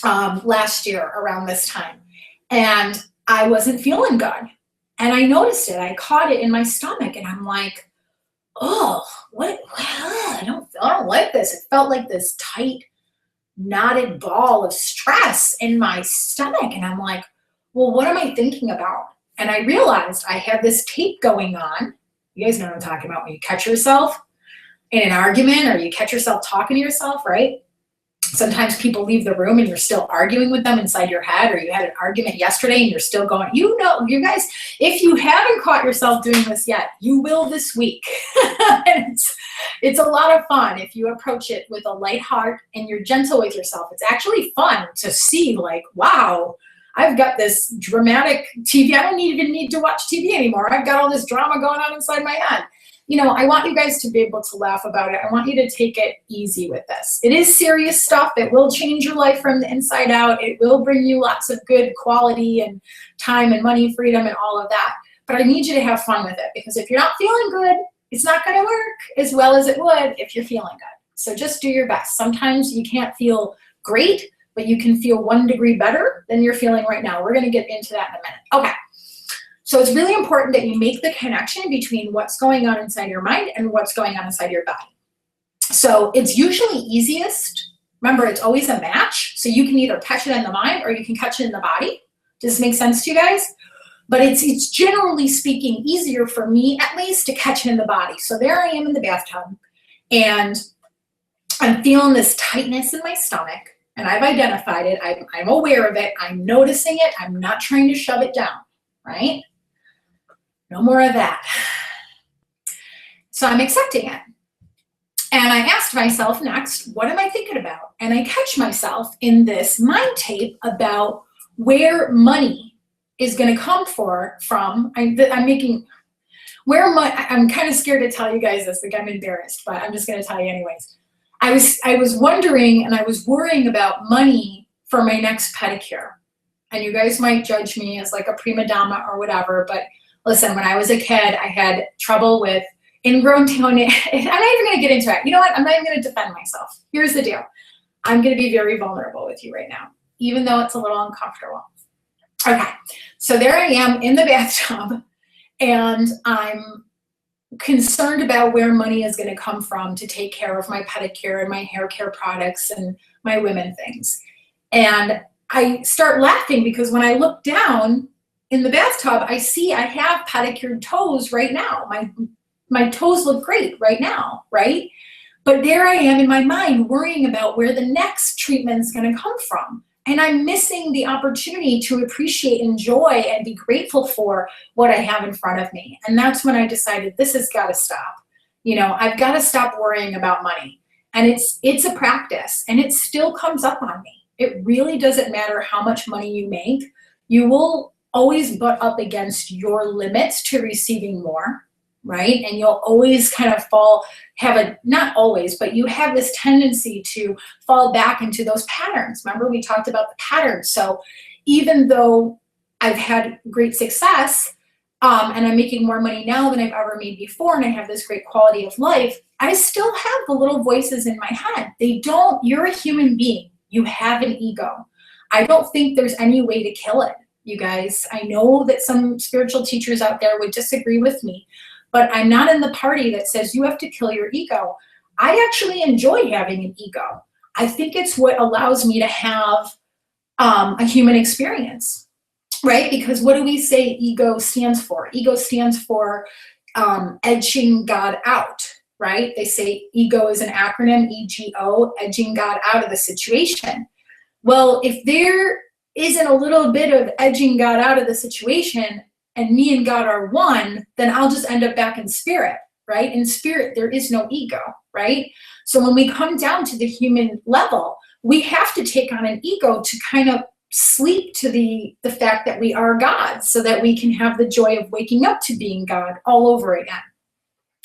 last year around this time, and I wasn't feeling good. And I noticed it. I caught it in my stomach, and I'm like, oh, what? I don't like this. It felt like this tight, knotted ball of stress in my stomach. And I'm like, well, what am I thinking about? And I realized I had this tape going on. You guys know what I'm talking about when you catch yourself in an argument or you catch yourself talking to yourself, right? Sometimes people leave the room and you're still arguing with them inside your head, or you had an argument yesterday and you're still going, you guys, if you haven't caught yourself doing this yet, you will this week. It's a lot of fun if you approach it with a light heart and you're gentle with yourself. It's actually fun to see, like, wow, I've got this dramatic TV. I don't even need to watch TV anymore. I've got all this drama going on inside my head. I want you guys to be able to laugh about it. I want you to take it easy with this. It is serious stuff. It will change your life from the inside out. It will bring you lots of good quality and time and money, freedom, and all of that. But I need you to have fun with it, because if you're not feeling good, it's not going to work as well as it would if you're feeling good. So just do your best. Sometimes you can't feel great, but you can feel 1 degree better than you're feeling right now. We're going to get into that in a minute. Okay. So it's really important that you make the connection between what's going on inside your mind and what's going on inside your body. So it's usually easiest, remember, it's always a match. So you can either catch it in the mind or you can catch it in the body. Does this make sense to you guys? But it's generally speaking easier for me, at least, to catch it in the body. So there I am in the bathtub, and I'm feeling this tightness in my stomach, and I've identified it. I'm aware of it. I'm noticing it. I'm not trying to shove it down, right? No more of that. So I'm accepting it. And I asked myself next, what am I thinking about? And I catch myself in this mind tape about where money is going to come from. I'm kind of scared to tell you guys this, like I'm embarrassed, but I'm just going to tell you anyways. I was wondering and I was worrying about money for my next pedicure. And you guys might judge me as like a prima donna or whatever, but listen, when I was a kid, I had trouble with ingrown toenails. I'm not even going to get into it. You know what? I'm not even going to defend myself. Here's the deal. I'm going to be very vulnerable with you right now, even though it's a little uncomfortable. Okay, so there I am in the bathtub, and I'm concerned about where money is going to come from to take care of my pedicure and my hair care products and my women things. And I start laughing because when I look down in the bathtub, I see I have pedicured toes right now. My toes look great right now, right? But there I am in my mind worrying about where the next treatment is going to come from. And I'm missing the opportunity to appreciate, enjoy, and be grateful for what I have in front of me. And that's when I decided this has got to stop. I've got to stop worrying about money. And it's a practice, and it still comes up on me. It really doesn't matter how much money you make. You will always butt up against your limits to receiving more. right? And you'll always kind of not always, but you have this tendency to fall back into those patterns. Remember, we talked about the patterns. So even though I've had great success, and I'm making more money now than I've ever made before, and I have this great quality of life, I still have the little voices in my head. You're a human being. You have an ego. I don't think there's any way to kill it, you guys. I know that some spiritual teachers out there would disagree with me, but I'm not in the party that says you have to kill your ego. I actually enjoy having an ego. I think it's what allows me to have a human experience, right? Because what do we say ego stands for? Ego stands for edging God out, right? They say ego is an acronym, EGO, edging God out of the situation. Well, if there isn't a little bit of edging God out of the situation and me and God are one, then I'll just end up back in spirit, right? In spirit, there is no ego, right? So when we come down to the human level, we have to take on an ego to kind of sleep to the fact that we are God, so that we can have the joy of waking up to being God all over again.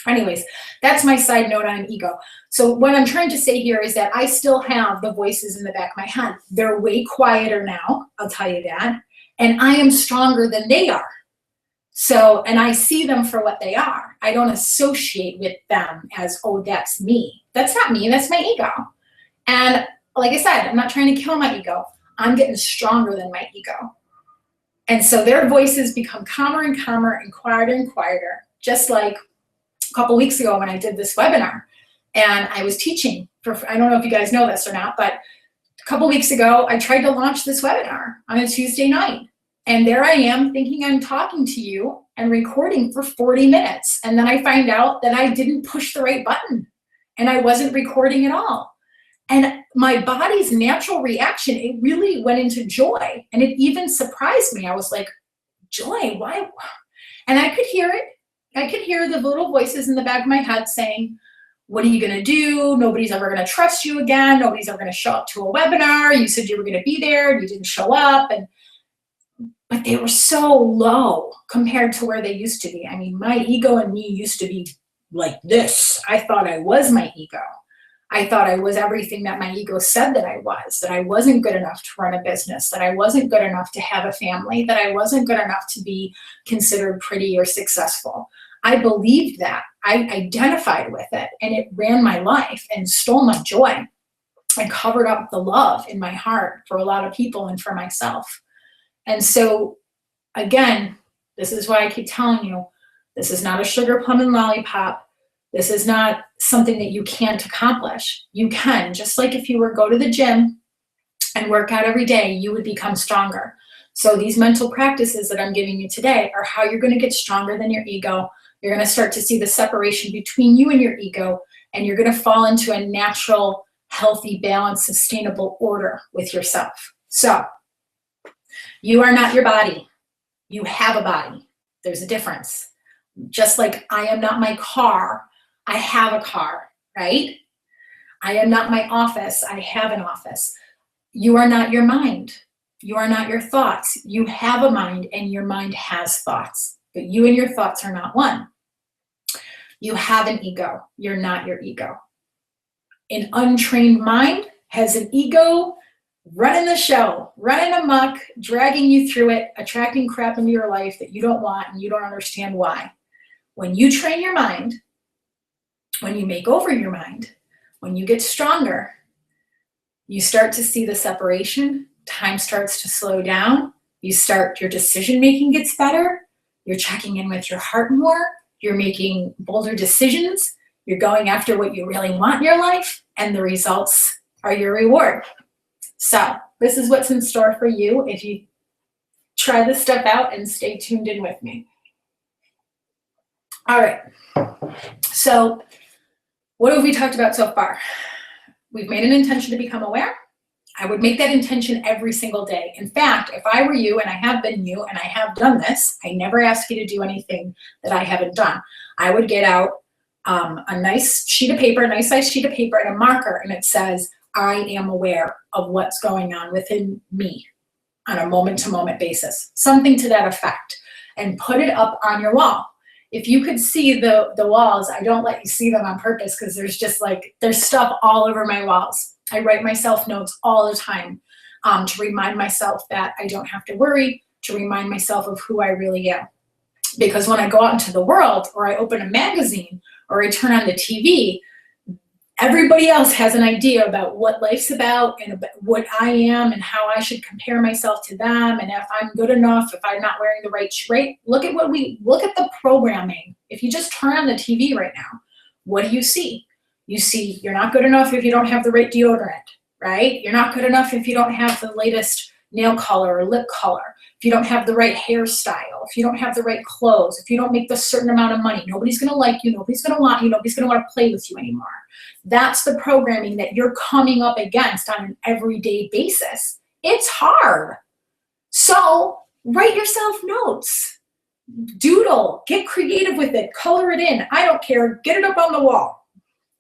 Anyways, that's my side note on an ego. So what I'm trying to say here is that I still have the voices in the back of my head. They're way quieter now, I'll tell you that. And I am stronger than they are. So, and I see them for what they are. I don't associate with them as, oh, that's me. That's not me, that's my ego. And like I said, I'm not trying to kill my ego. I'm getting stronger than my ego. And so their voices become calmer and calmer and quieter, just like a couple weeks ago when I did this webinar and I was teaching I don't know if you guys know this or not, but a couple weeks ago, I tried to launch this webinar on a Tuesday night. And there I am thinking I'm talking to you and recording for 40 minutes. And then I find out that I didn't push the right button and I wasn't recording at all. And my body's natural reaction, it really went into joy. And it even surprised me. I was like, joy, why? And I could hear it. I could hear the little voices in the back of my head saying, what are you going to do? Nobody's ever going to trust you again. Nobody's ever going to show up to a webinar. You said you were going to be there and you didn't show up. But they were so low compared to where they used to be. I mean, my ego and me used to be like this. I thought I was my ego. I thought I was everything that my ego said that I wasn't good enough to run a business, that I wasn't good enough to have a family, that I wasn't good enough to be considered pretty or successful. I believed that. I identified with it, and it ran my life and stole my joy and covered up the love in my heart for a lot of people and for myself. And so, again, this is why I keep telling you, this is not a sugar plum and lollipop. This is not something that you can't accomplish. You can, just like if you were go to the gym and work out every day, you would become stronger. So these mental practices that I'm giving you today are how you're going to get stronger than your ego. You're going to start to see the separation between you and your ego, and you're going to fall into a natural, healthy, balanced, sustainable order with yourself. So you are not your body. You have a body. There's a difference. Just like I am not my car, I have a car, right? I am not my office, I have an office. You are not your mind. You are not your thoughts. You have a mind and your mind has thoughts, but you and your thoughts are not one. You have an ego. You're not your ego. An untrained mind has an ego running the show, running amok, dragging you through it, attracting crap into your life that you don't want and you don't understand why. When you train your mind, when you make over your mind, when you get stronger, you start to see the separation. Time starts to slow down. Your decision making gets better. You're checking in with your heart more. You're making bolder decisions. You're going after what you really want in your life, and the results are your reward. So this is what's in store for you if you try this stuff out and stay tuned in with me. All right. So what have we talked about so far? We've made an intention to become aware. I would make that intention every single day. In fact, if I were you, and I have been you, and I have done this, I never ask you to do anything that I haven't done. I would get out a nice sheet of paper, a nice size sheet of paper and a marker, and it says, I am aware of what's going on within me on a moment-to-moment basis. Something to that effect. And put it up on your wall. if you could see the walls, I don't let you see them on purpose because there's just like, there's stuff all over my walls. I write myself notes all the time to remind myself that I don't have to worry, to remind myself of who I really am. Because when I go out into the world, or I open a magazine, or I turn on the TV, everybody else has an idea about what life's about and about what I am and how I should compare myself to them, and if I'm good enough, if I'm not wearing the right, look at the programming. If you just turn on the TV right now, what do you see? You see you're not good enough if you don't have the right deodorant, right? You're not good enough if you don't have the latest nail color or lip color, if you don't have the right hairstyle, if you don't have the right clothes, if you don't make the certain amount of money, nobody's gonna like you, nobody's gonna want you, nobody's gonna wanna play with you anymore. That's the programming that you're coming up against on an everyday basis. It's hard. So write yourself notes, doodle, get creative with it, color it in, I don't care, get it up on the wall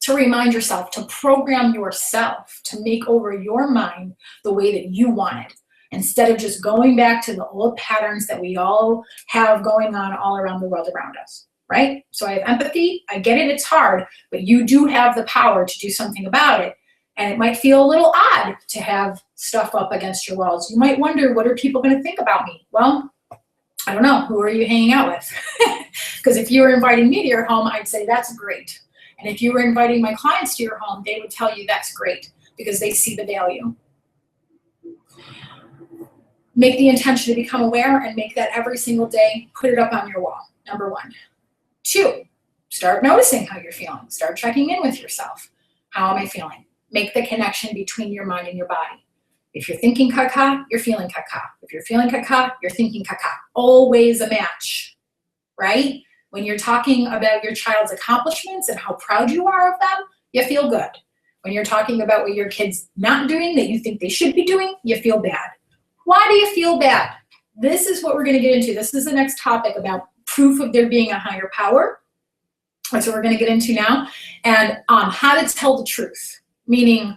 to remind yourself, to program yourself, to make over your mind the way that you want it, instead of just going back to the old patterns that we all have going on all around the world around us, right? So I have empathy, I get it, it's hard, but you do have the power to do something about it. And it might feel a little odd to have stuff up against your walls. You might wonder, what are people gonna think about me? Well, I don't know, who are you hanging out with? Because if you were inviting me to your home, I'd say that's great. And if you were inviting my clients to your home, they would tell you that's great because they see the value. Make the intention to become aware and make that every single day. Put it up on your wall, number 1. 2, start noticing how you're feeling. Start checking in with yourself. How am I feeling? Make the connection between your mind and your body. If you're thinking caca, you're feeling caca. If you're feeling caca, you're thinking caca. Always a match, right? When you're talking about your child's accomplishments and how proud you are of them, you feel good. When you're talking about what your kid's not doing that you think they should be doing, you feel bad. Why do you feel bad? This is what we're going to get into. This is the next topic about proof of there being a higher power. That's what we're going to get into now. And how to tell the truth. Meaning,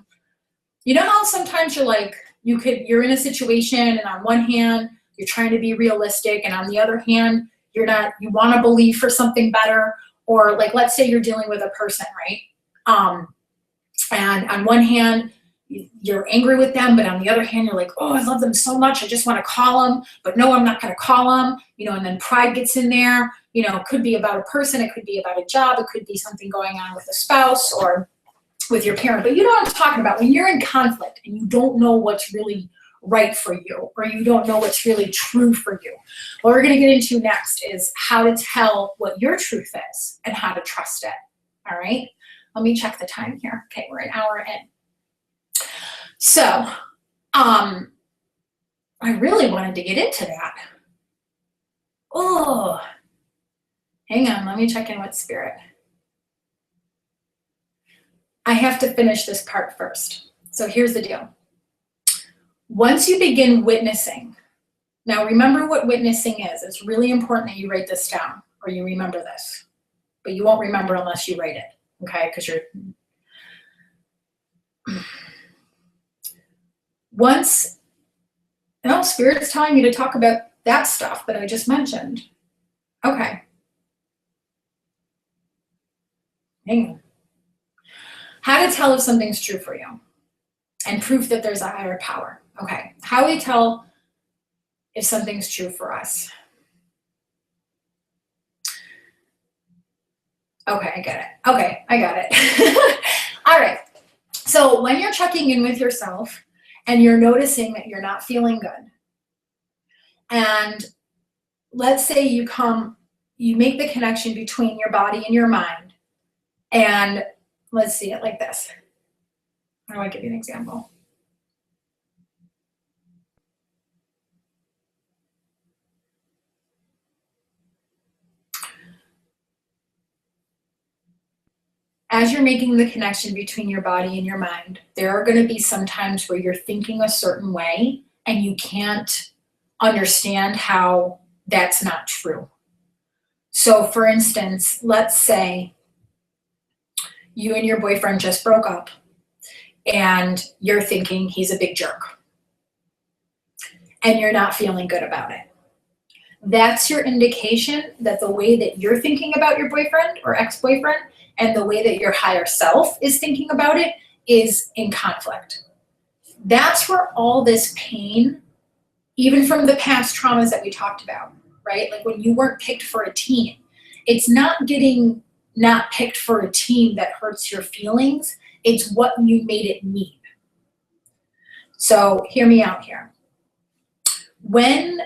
you know how sometimes you're in a situation and on one hand, you're trying to be realistic, and on the other hand, you want to believe for something better, or like, let's say you're dealing with a person, right? And on one hand, you're angry with them, but on the other hand, you're like, oh, I love them so much, I just want to call them, but no, I'm not going to call them, and then pride gets in there. It could be about a person, it could be about a job, it could be something going on with a spouse or with your parent, but you know what I'm talking about. When you're in conflict and you don't know what's really right for you, or you don't know what's really true for you. What we're going to get into next is how to tell what your truth is and how to trust it. All right, let me check the time here. Okay, we're an hour in. So, I really wanted to get into that. Oh, hang on, let me check in with Spirit. I have to finish this part first. So here's the deal. Once you begin witnessing, now remember what witnessing is. It's really important that you write this down or you remember this, but you won't remember unless you write it, okay? Because Spirit's telling me to talk about that stuff that I just mentioned. Okay. Hang on. How to tell if something's true for you and proof that there's a higher power. Okay, how we tell if something's true for us. Okay, I get it. Okay, I got it. All right, so when you're checking in with yourself and you're noticing that you're not feeling good, and let's say you make the connection between your body and your mind, and let's see it like this. How do I give you an example? As you're making the connection between your body and your mind, there are going to be some times where you're thinking a certain way and you can't understand how that's not true. So for instance, let's say you and your boyfriend just broke up and you're thinking he's a big jerk and you're not feeling good about it. that's your indication that the way that you're thinking about your boyfriend or ex-boyfriend and the way that your higher self is thinking about it is in conflict. That's where all this pain, even from the past traumas that we talked about, right? Like when you weren't picked for a team, it's not getting not picked for a team that hurts your feelings. It's what you made it mean. So hear me out here. When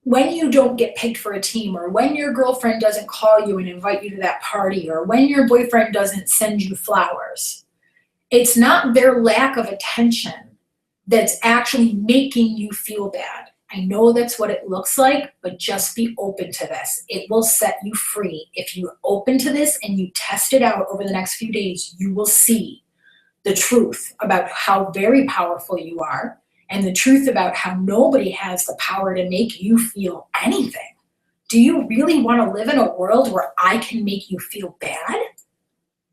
you don't get picked for a team, or when your girlfriend doesn't call you and invite you to that party, or when your boyfriend doesn't send you flowers, it's not their lack of attention that's actually making you feel bad. I know that's what it looks like, but just be open to this. It will set you free. If you're open to this and you test it out over the next few days, you will see the truth about how very powerful you are, and the truth about how nobody has the power to make you feel anything. Do you really want to live in a world where I can make you feel bad?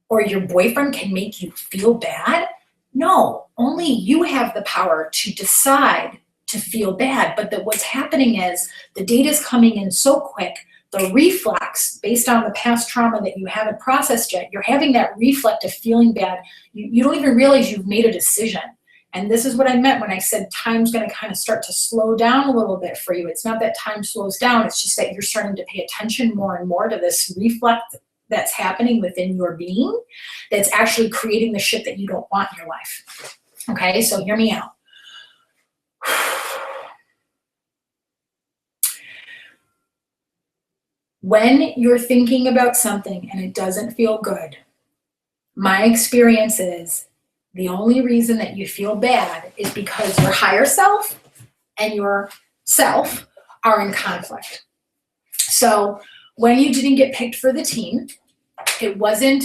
Or your boyfriend can make you feel bad? No, only you have the power to decide to feel bad. But what's happening is the data's coming in so quick, the reflex based on the past trauma that you haven't processed yet, you're having that reflex of feeling bad. You don't even realize you've made a decision. And this is what I meant when I said time's going to kind of start to slow down a little bit for you. It's not that time slows down. It's just that you're starting to pay attention more and more to this reflex that's happening within your being that's actually creating the shit that you don't want in your life. Okay, so hear me out. When you're thinking about something and it doesn't feel good, my experience is the only reason that you feel bad is because your higher self and your self are in conflict. So when you didn't get picked for the team, it wasn't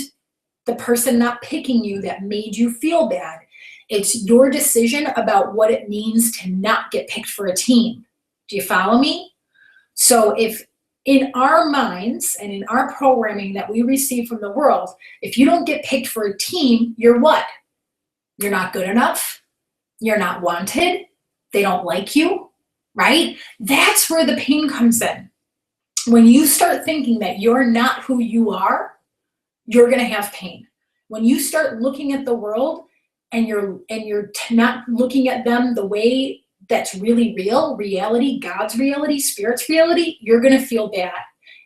the person not picking you that made you feel bad. It's your decision about what it means to not get picked for a team. Do you follow me? So if in our minds and in our programming that we receive from the world, if you don't get picked for a team, you're what? You're not good enough. You're not wanted. They don't like you, right? That's where the pain comes in. When you start thinking that you're not who you are, you're going to have pain. When you start looking at the world and you're not looking at them the way that's really real, reality, God's reality, Spirit's reality, you're going to feel bad.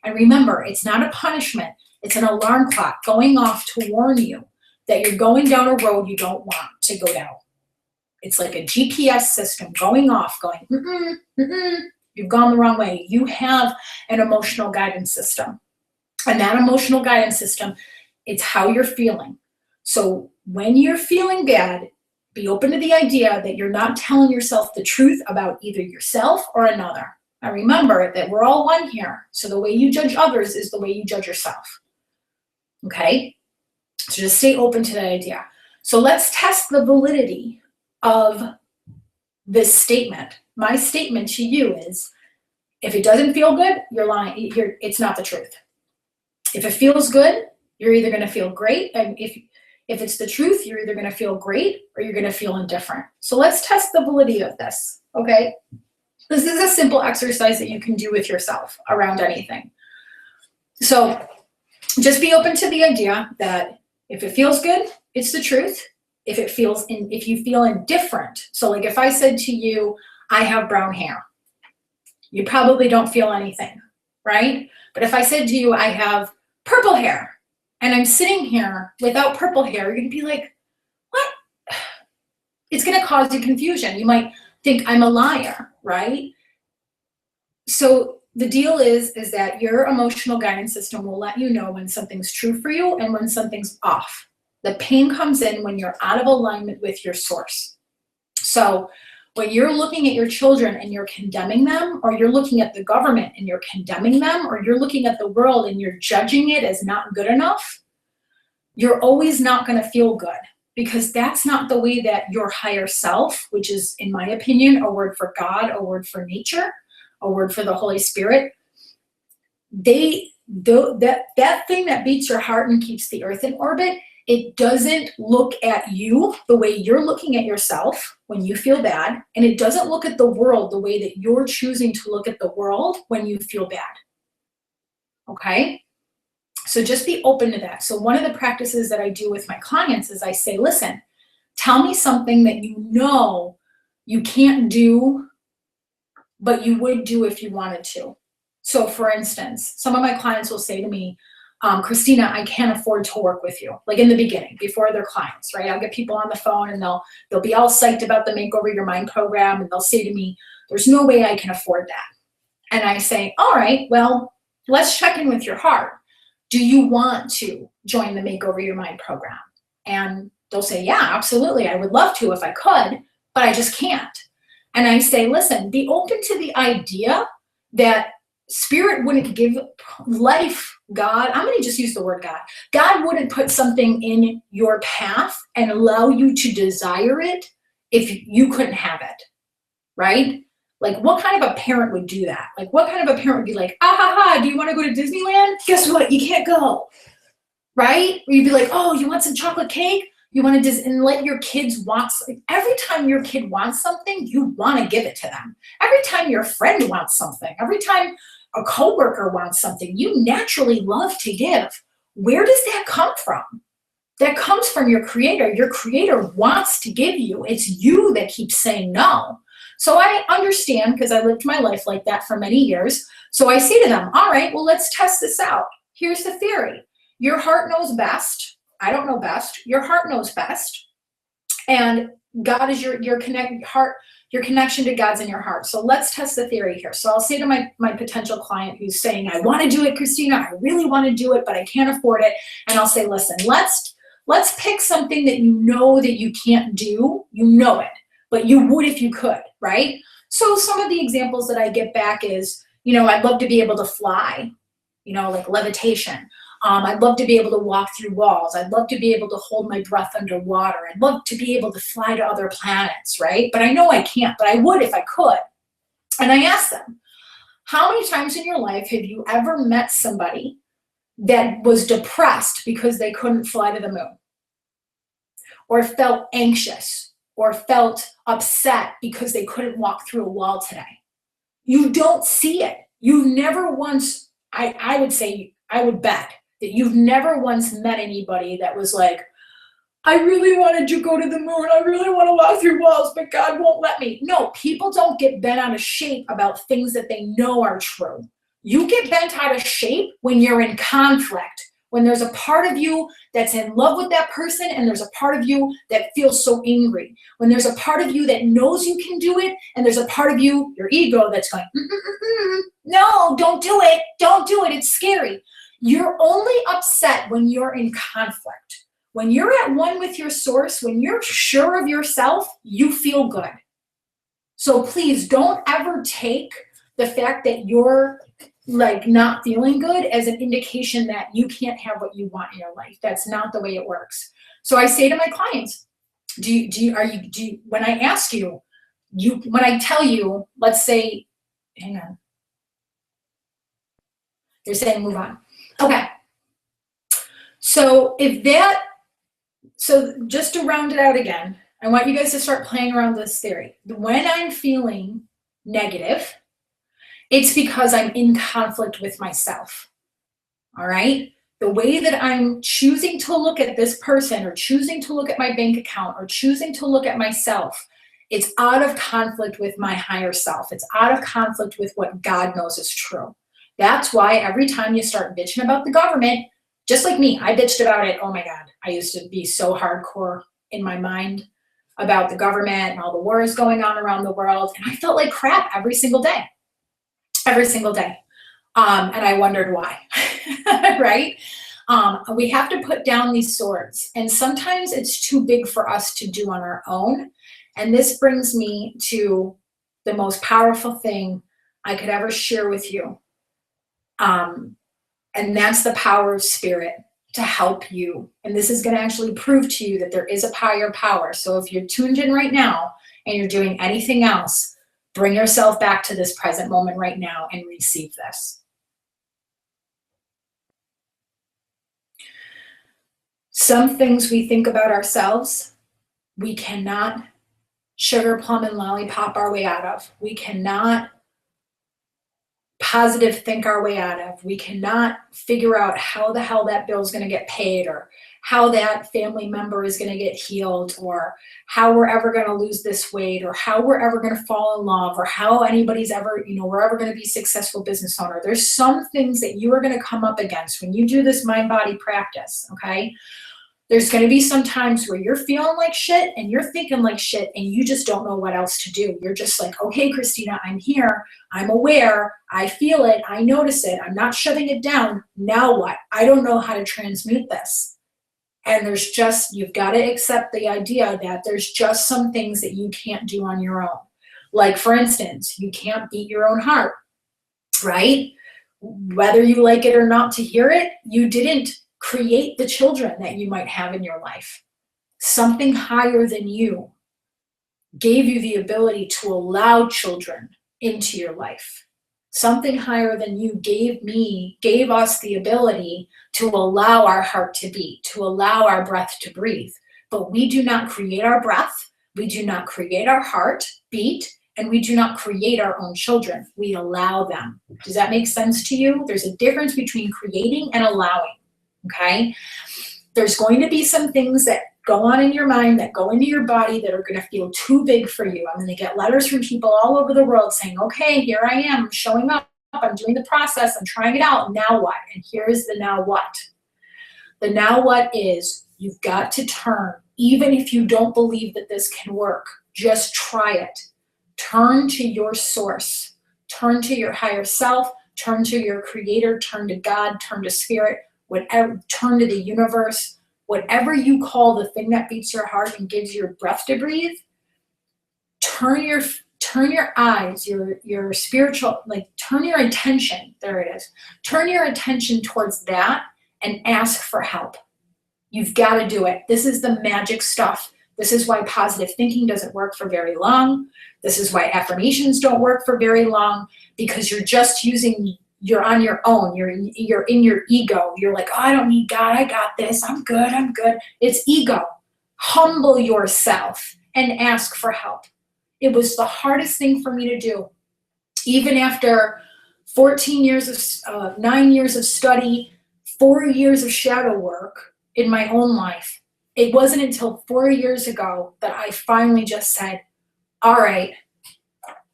And remember, it's not a punishment. It's an alarm clock going off to warn you that you're going down a road you don't want to go down. It's like a GPS system going off, going, you've gone the wrong way. You have an emotional guidance system. And that emotional guidance system, it's how you're feeling. So when you're feeling bad, be open to the idea that you're not telling yourself the truth about either yourself or another. Now remember that we're all one here. So the way you judge others is the way you judge yourself. Okay? So just stay open to that idea. So let's test the validity of this statement. My statement to you is, if it doesn't feel good, you're lying. It's not the truth. If it feels good, you're either going to feel great. And if it's the truth, you're either going to feel great or you're going to feel indifferent. So let's test the validity of this, okay? This is a simple exercise that you can do with yourself around anything. So just be open to the idea that if it feels good, it's the truth. If you feel indifferent, so like if I said to you, I have brown hair, you probably don't feel anything, right? But if I said to you, I have purple hair, and I'm sitting here without purple hair, you're gonna be like, what? It's gonna cause you confusion. You might think I'm a liar, right? So the deal is that your emotional guidance system will let you know when something's true for you and when something's off. The pain comes in when you're out of alignment with your source. So when you're looking at your children and you're condemning them, or you're looking at the government and you're condemning them, or you're looking at the world and you're judging it as not good enough, you're always not going to feel good, because that's not the way that your higher self, which is, in my opinion, a word for God, a word for nature, a word for the Holy Spirit, that thing that beats your heart and keeps the earth in orbit it doesn't look at you the way you're looking at yourself when you feel bad, and it doesn't look at the world the way that you're choosing to look at the world when you feel bad. Okay? So just be open to that. So one of the practices that I do with my clients is I say, listen, tell me something that you know you can't do, but you would do if you wanted to. So for instance, some of my clients will say to me, Christina, I can't afford to work with you. Like in the beginning, before they're clients, right? I'll get people on the phone and they'll be all psyched about the Makeover Your Mind program, and they'll say to me, there's no way I can afford that. And I say, all right, well, let's check in with your heart. Do you want to join the Makeover Your Mind program? And they'll say, yeah, absolutely. I would love to if I could, but I just can't. And I say, listen, be open to the idea that Spirit wouldn't give life, God, I'm going to just use the word God. God wouldn't put something in your path and allow you to desire it if you couldn't have it, right? Like, what kind of a parent would do that? Like, what kind of a parent would be like, ah, ha, ha, do you want to go to Disneyland? Guess what? You can't go, right? Or you'd be like, oh, you want some chocolate cake? You want to and let your kids want, every time your kid wants something, you want to give it to them. Every time your friend wants something, every time a coworker wants something, you naturally love to give. Where does that come from? That comes from your creator. Your creator wants to give you. It's you that keeps saying no. So I understand, because I lived my life like that for many years. So I say to them, all right, well, let's test this out. Here's the theory. Your heart knows best. I don't know best. Your heart knows best. And God is your connection to God's in your heart. So let's test the theory here. So I'll say to my potential client who's saying, I want to do it, Christina. I really want to do it, but I can't afford it. And I'll say, listen, let's pick something that you know that you can't do. You know it, but you would if you could, right? So some of the examples that I get back is, I'd love to be able to fly, like levitation. I'd love to be able to walk through walls. I'd love to be able to hold my breath underwater. I'd love to be able to fly to other planets, right? But I know I can't, but I would if I could. And I ask them, how many times in your life have you ever met somebody that was depressed because they couldn't fly to the moon? Or felt anxious or felt upset because they couldn't walk through a wall today? You don't see it. You've never once, I would bet that you've never once met anybody that was like, I really wanted to go to the moon. I really want to walk through walls, but God won't let me. No, people don't get bent out of shape about things that they know are true. You get bent out of shape when you're in conflict, when there's a part of you that's in love with that person and there's a part of you that feels so angry. When there's a part of you that knows you can do it and there's a part of you, your ego, that's going, no, don't do it. Don't do it. It's scary. You're only upset when you're in conflict. When you're at one with your source, when you're sure of yourself, you feel good. So please don't ever take the fact that you're like not feeling good as an indication that you can't have what you want in your life. That's not the way it works. So I say to my clients, when I ask you, when I tell you, let's say, hang on. You're saying move on. Okay. So just to round it out again, I want you guys to start playing around with this theory. When I'm feeling negative, it's because I'm in conflict with myself. All right? The way that I'm choosing to look at this person or choosing to look at my bank account or choosing to look at myself, it's out of conflict with my higher self. It's out of conflict with what God knows is true. That's why every time you start bitching about the government, just like me, I bitched about it. Oh my God, I used to be so hardcore in my mind about the government and all the wars going on around the world. And I felt like crap every single day. Every single day. And I wondered why, right? We have to put down these swords. And sometimes it's too big for us to do on our own. And this brings me to the most powerful thing I could ever share with you. And that's the power of spirit to help you. And this is going to actually prove to you that there is a higher power. So if you're tuned in right now and you're doing anything else, bring yourself back to this present moment right now and receive this. Some things we think about ourselves, we cannot sugar plum and lollipop our way out of. We cannot positive think our way out of. We cannot figure out how the hell that bill's going to get paid, or how that family member is going to get healed, or how we're ever going to lose this weight, or how we're ever going to fall in love, or how anybody's ever, we're ever going to be a successful business owner. There's some things that you are going to come up against when you do this mind-body practice, okay? There's going to be some times where you're feeling like shit and you're thinking like shit and you just don't know what else to do. You're just like, okay, Christina, I'm here. I'm aware. I feel it. I notice it. I'm not shutting it down. Now what? I don't know how to transmute this. And you've got to accept the idea that there's just some things that you can't do on your own. Like, for instance, you can't beat your own heart, right? Whether you like it or not to hear it, you didn't create the children that you might have in your life. Something higher than you gave you the ability to allow children into your life. Something higher than you gave us the ability to allow our heart to beat, to allow our breath to breathe. But we do not create our breath, we do not create our heart beat, and we do not create our own children. We allow them. Does that make sense to you? There's a difference between creating and allowing. Okay, there's going to be some things that go on in your mind, that go into your body, that are going to feel too big for you. I'm going to get letters from people all over the world saying, okay, here I am, I'm showing up, I'm doing the process, I'm trying it out, now what? And here's the now what. The now what is, you've got to turn, even if you don't believe that this can work, just try it. Turn to your source, turn to your higher self, turn to your creator, turn to God, turn to spirit, whatever, turn to the universe, whatever you call the thing that beats your heart and gives you your breath to breathe. Turn your eyes, your spiritual, turn your attention, there it is. Turn your attention towards that and ask for help. You've got to do it. This is the magic stuff. This is why positive thinking doesn't work for very long. This is why affirmations don't work for very long, because you're on your own. You're in your ego. You're like, oh, I don't need God. I got this. I'm good. It's ego. Humble yourself and ask for help. It was the hardest thing for me to do. Even after 14 years of, 9 years of study, 4 years of shadow work in my own life, it wasn't until 4 years ago that I finally just said, all right,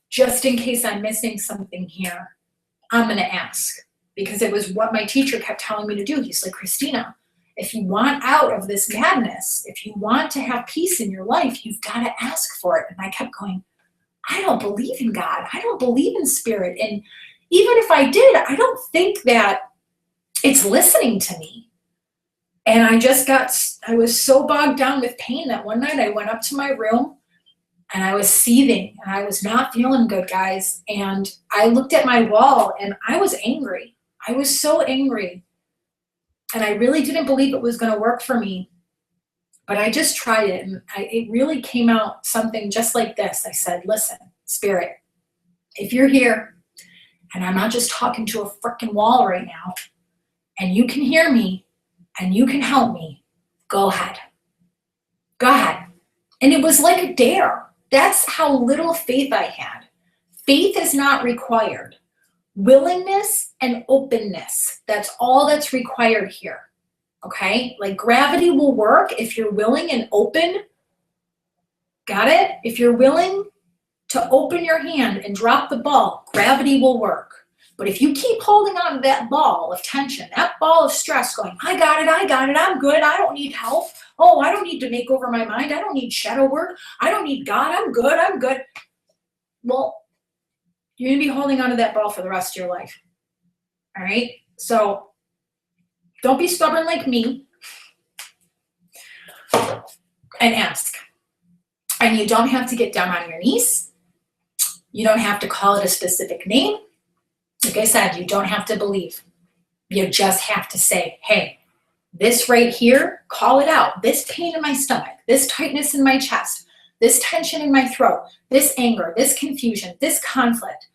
just in case I'm missing something here, I'm going to ask, because it was what my teacher kept telling me to do. He's like, Christina, if you want out of this madness, if you want to have peace in your life, you've got to ask for it. And I kept going, I don't believe in God. I don't believe in spirit. And even if I did, I don't think that it's listening to me. And I was so bogged down with pain that one night I went up to my room and I was seething and I was not feeling good, guys. And I looked at my wall and I was angry. I was so angry. And I really didn't believe it was going to work for me. But I just tried it. And it really came out something just like this. I said, listen, spirit, if you're here, and I'm not just talking to a freaking wall right now, and you can hear me and you can help me, go ahead. Go ahead. And it was like a dare. That's how little faith I had. Faith is not required. Willingness and openness, that's all that's required here. Okay? Like gravity will work if you're willing and open. Got it? If you're willing to open your hand and drop the ball, gravity will work. But if you keep holding on to that ball of tension, that ball of stress going, I got it, I'm good, I don't need help. Oh, I don't need to make over my mind. I don't need shadow work. I don't need God. I'm good. Well, you're going to be holding on to that ball for the rest of your life. All right? So don't be stubborn like me and ask. And you don't have to get down on your knees. You don't have to call it a specific name. Like I said, you don't have to believe. You just have to say, hey, this right here, call it out. This pain in my stomach, this tightness in my chest, this tension in my throat, this anger, this confusion, this conflict.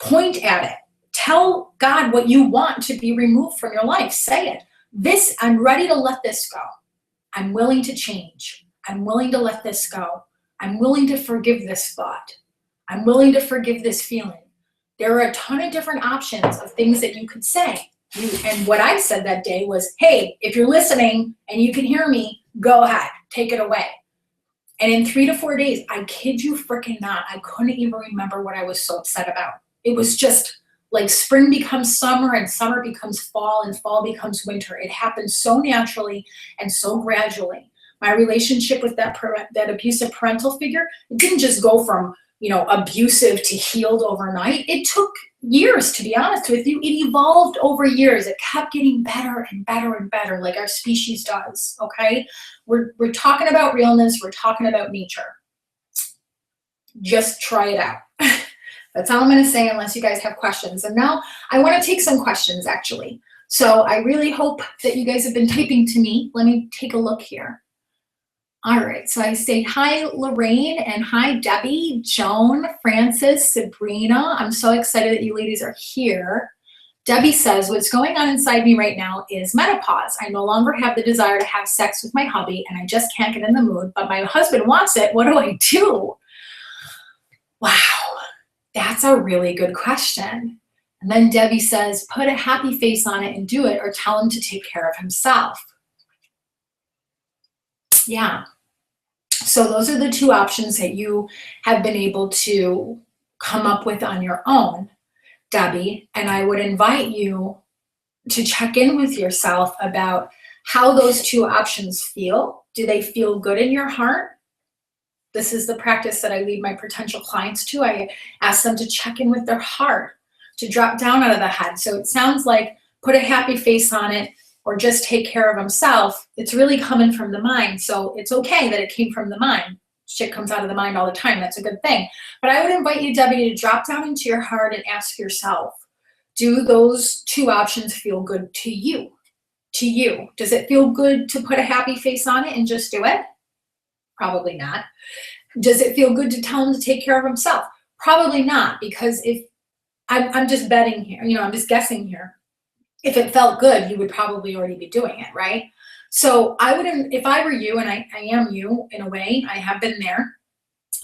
Point at it. Tell God what you want to be removed from your life. Say it. I'm ready to let this go. I'm willing to change. I'm willing to let this go. I'm willing to forgive this thought. I'm willing to forgive this feeling. There are a ton of different options of things that you could say. And what I said that day was, hey, if you're listening and you can hear me, go ahead, take it away. And in 3 to 4 days, I kid you freaking not, I couldn't even remember what I was so upset about. It was just like spring becomes summer and summer becomes fall and fall becomes winter. It happened so naturally and so gradually. My relationship with that abusive parental figure, it didn't just go from, abusive to healed overnight. It took years, to be honest with you. It evolved over years. It kept getting better and better and better, like our species does, okay? We're talking about realness. We're talking about nature. Just try it out. That's all I'm going to say unless you guys have questions. And now I want to take some questions, actually. So I really hope that you guys have been typing to me. Let me take a look here. All right, so I say hi, Lorraine, and hi, Debbie, Joan, Francis, Sabrina. I'm so excited that you ladies are here. Debbie says, what's going on inside me right now is menopause. I no longer have the desire to have sex with my hubby, and I just can't get in the mood, but my husband wants it. What do I do? Wow, that's a really good question. And then Debbie says, put a happy face on it and do it, or tell him to take care of himself. Yeah. So those are the two options that you have been able to come up with on your own, Debbie. And I would invite you to check in with yourself about how those two options feel. Do they feel good in your heart? This is the practice that I lead my potential clients to. I ask them to check in with their heart, to drop down out of the head. So it sounds like put a happy face on it, or just take care of himself. It's really coming from the mind. So it's okay that it came from the mind. Shit comes out of the mind all the time. That's a good thing. But I would invite you, Debbie, to drop down into your heart and ask yourself, do those two options feel good to you? To you. Does it feel good to put a happy face on it and just do it? Probably not. Does it feel good to tell him to take care of himself? Probably not, because if I'm just betting here, I'm just guessing here. If it felt good, you would probably already be doing it, right? So I wouldn't, if I were you, and I am you in a way, I have been there,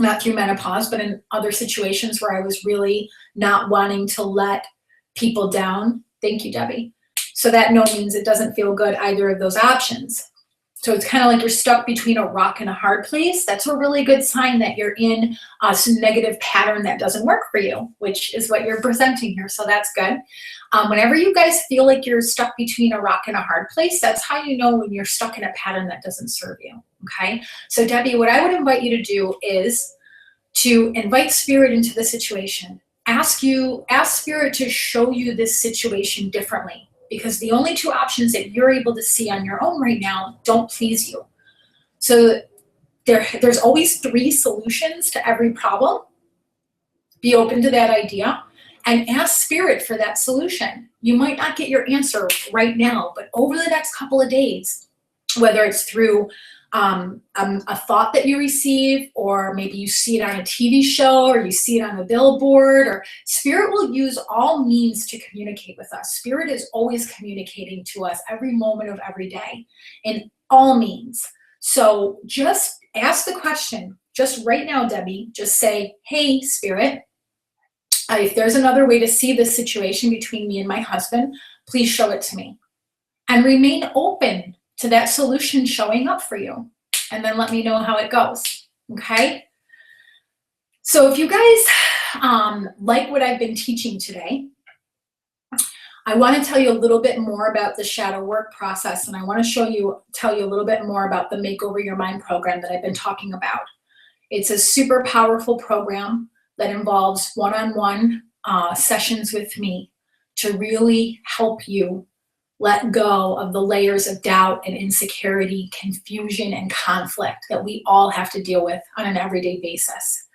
not through menopause, but in other situations where I was really not wanting to let people down. Thank you, Debbie. So that no means it doesn't feel good, either of those options. So it's kind of like you're stuck between a rock and a hard place. That's a really good sign that you're in some negative pattern that doesn't work for you, which is what you're presenting here. So that's good. Whenever you guys feel like you're stuck between a rock and a hard place, that's how you know when you're stuck in a pattern that doesn't serve you, okay? So Debbie, what I would invite you to do is to invite spirit into the situation. Ask spirit to show you this situation differently, because the only two options that you're able to see on your own right now don't please you. So there's always 3 solutions to every problem. Be open to that idea and ask spirit for that solution. You might not get your answer right now, but over the next couple of days, whether it's through a thought that you receive, or maybe you see it on a TV show, or you see it on a billboard, or spirit will use all means to communicate with us. Spirit is always communicating to us every moment of every day in all means. So just ask the question, just right now, Debbie, just say, hey, spirit, if there's another way to see this situation between me and my husband, please show it to me. And remain open to that solution showing up for you. And then let me know how it goes, okay? So if you guys like what I've been teaching today, I want to tell you a little bit more about the shadow work process, and I want to tell you a little bit more about the Makeover Your Mind program that I've been talking about. It's a super powerful program that involves one-on-one sessions with me to really help you let go of the layers of doubt and insecurity, confusion, and conflict that we all have to deal with on an everyday basis.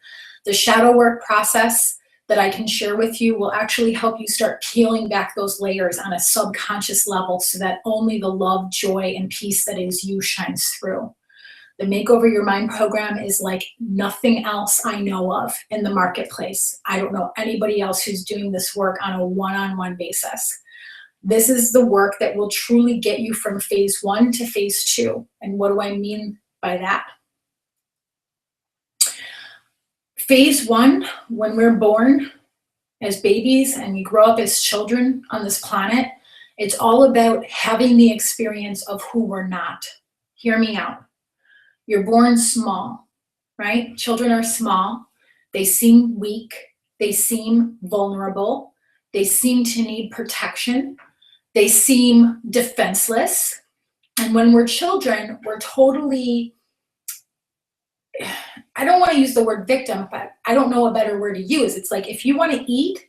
The shadow work process that I can share with you will actually help you start peeling back those layers on a subconscious level so that only the love, joy, and peace that is you shines through. The Makeover Your Mind program is like nothing else I know of in the marketplace. I don't know anybody else who's doing this work on a one-on-one basis. This is the work that will truly get you from phase 1 to phase 2. And what do I mean by that? Phase 1, when we're born as babies and we grow up as children on this planet, it's all about having the experience of who we're not. Hear me out. You're born small, right? Children are small. They seem weak. They seem vulnerable. They seem to need protection. They seem defenseless. And when we're children, we're totally, I don't want to use the word victim, but I don't know a better word to use. It's like if you want to eat,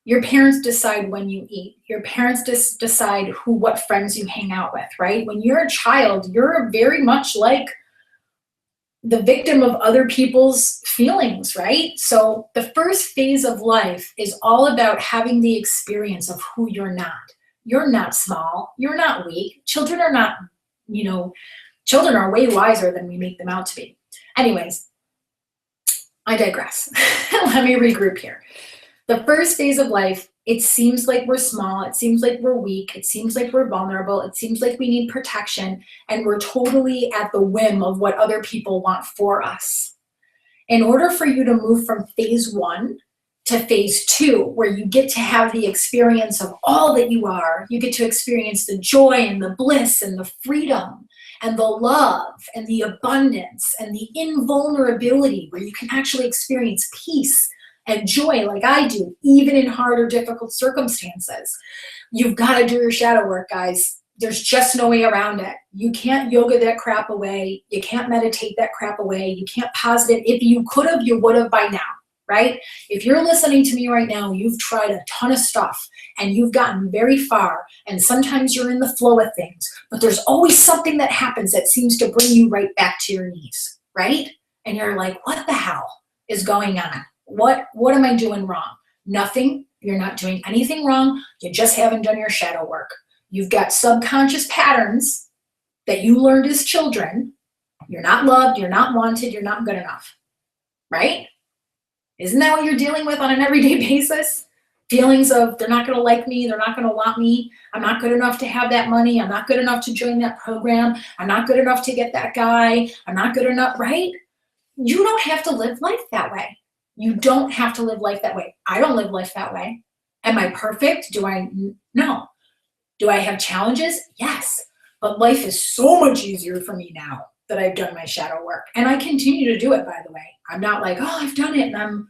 your parents decide when you eat. Your parents decide what friends you hang out with, right? When you're a child, you're very much like the victim of other people's feelings, right? So the first phase of life is all about having the experience of who you're not. You're not small. You're not weak. Children are not, children are way wiser than we make them out to be. Anyways, I digress. Let me regroup here. The first phase of life, it seems like we're small, it seems like we're weak, it seems like we're vulnerable, it seems like we need protection, and we're totally at the whim of what other people want for us. In order for you to move from phase 1 to phase 2, where you get to have the experience of all that you are, you get to experience the joy and the bliss and the freedom and the love and the abundance and the invulnerability, where you can actually experience peace and joy like I do, even in hard or difficult circumstances. You've got to do your shadow work, guys. There's just no way around it. You can't yoga that crap away. You can't meditate that crap away. You can't positive. If you could have, you would have by now, right? If you're listening to me right now, you've tried a ton of stuff and you've gotten very far, and sometimes you're in the flow of things, but there's always something that happens that seems to bring you right back to your knees, right? And you're like, what the hell is going on? What am I doing wrong? Nothing. You're not doing anything wrong. You just haven't done your shadow work. You've got subconscious patterns that you learned as children. You're not loved. You're not wanted. You're not good enough, right? Isn't that what you're dealing with on an everyday basis? Feelings of they're not going to like me. They're not going to want me. I'm not good enough to have that money. I'm not good enough to join that program. I'm not good enough to get that guy. I'm not good enough, right? You don't have to live life that way. You don't have to live life that way. I don't live life that way. Am I perfect? No. Do I have challenges? Yes. But life is so much easier for me now that I've done my shadow work. And I continue to do it, by the way. I'm not like, oh, I've done it. And I'm,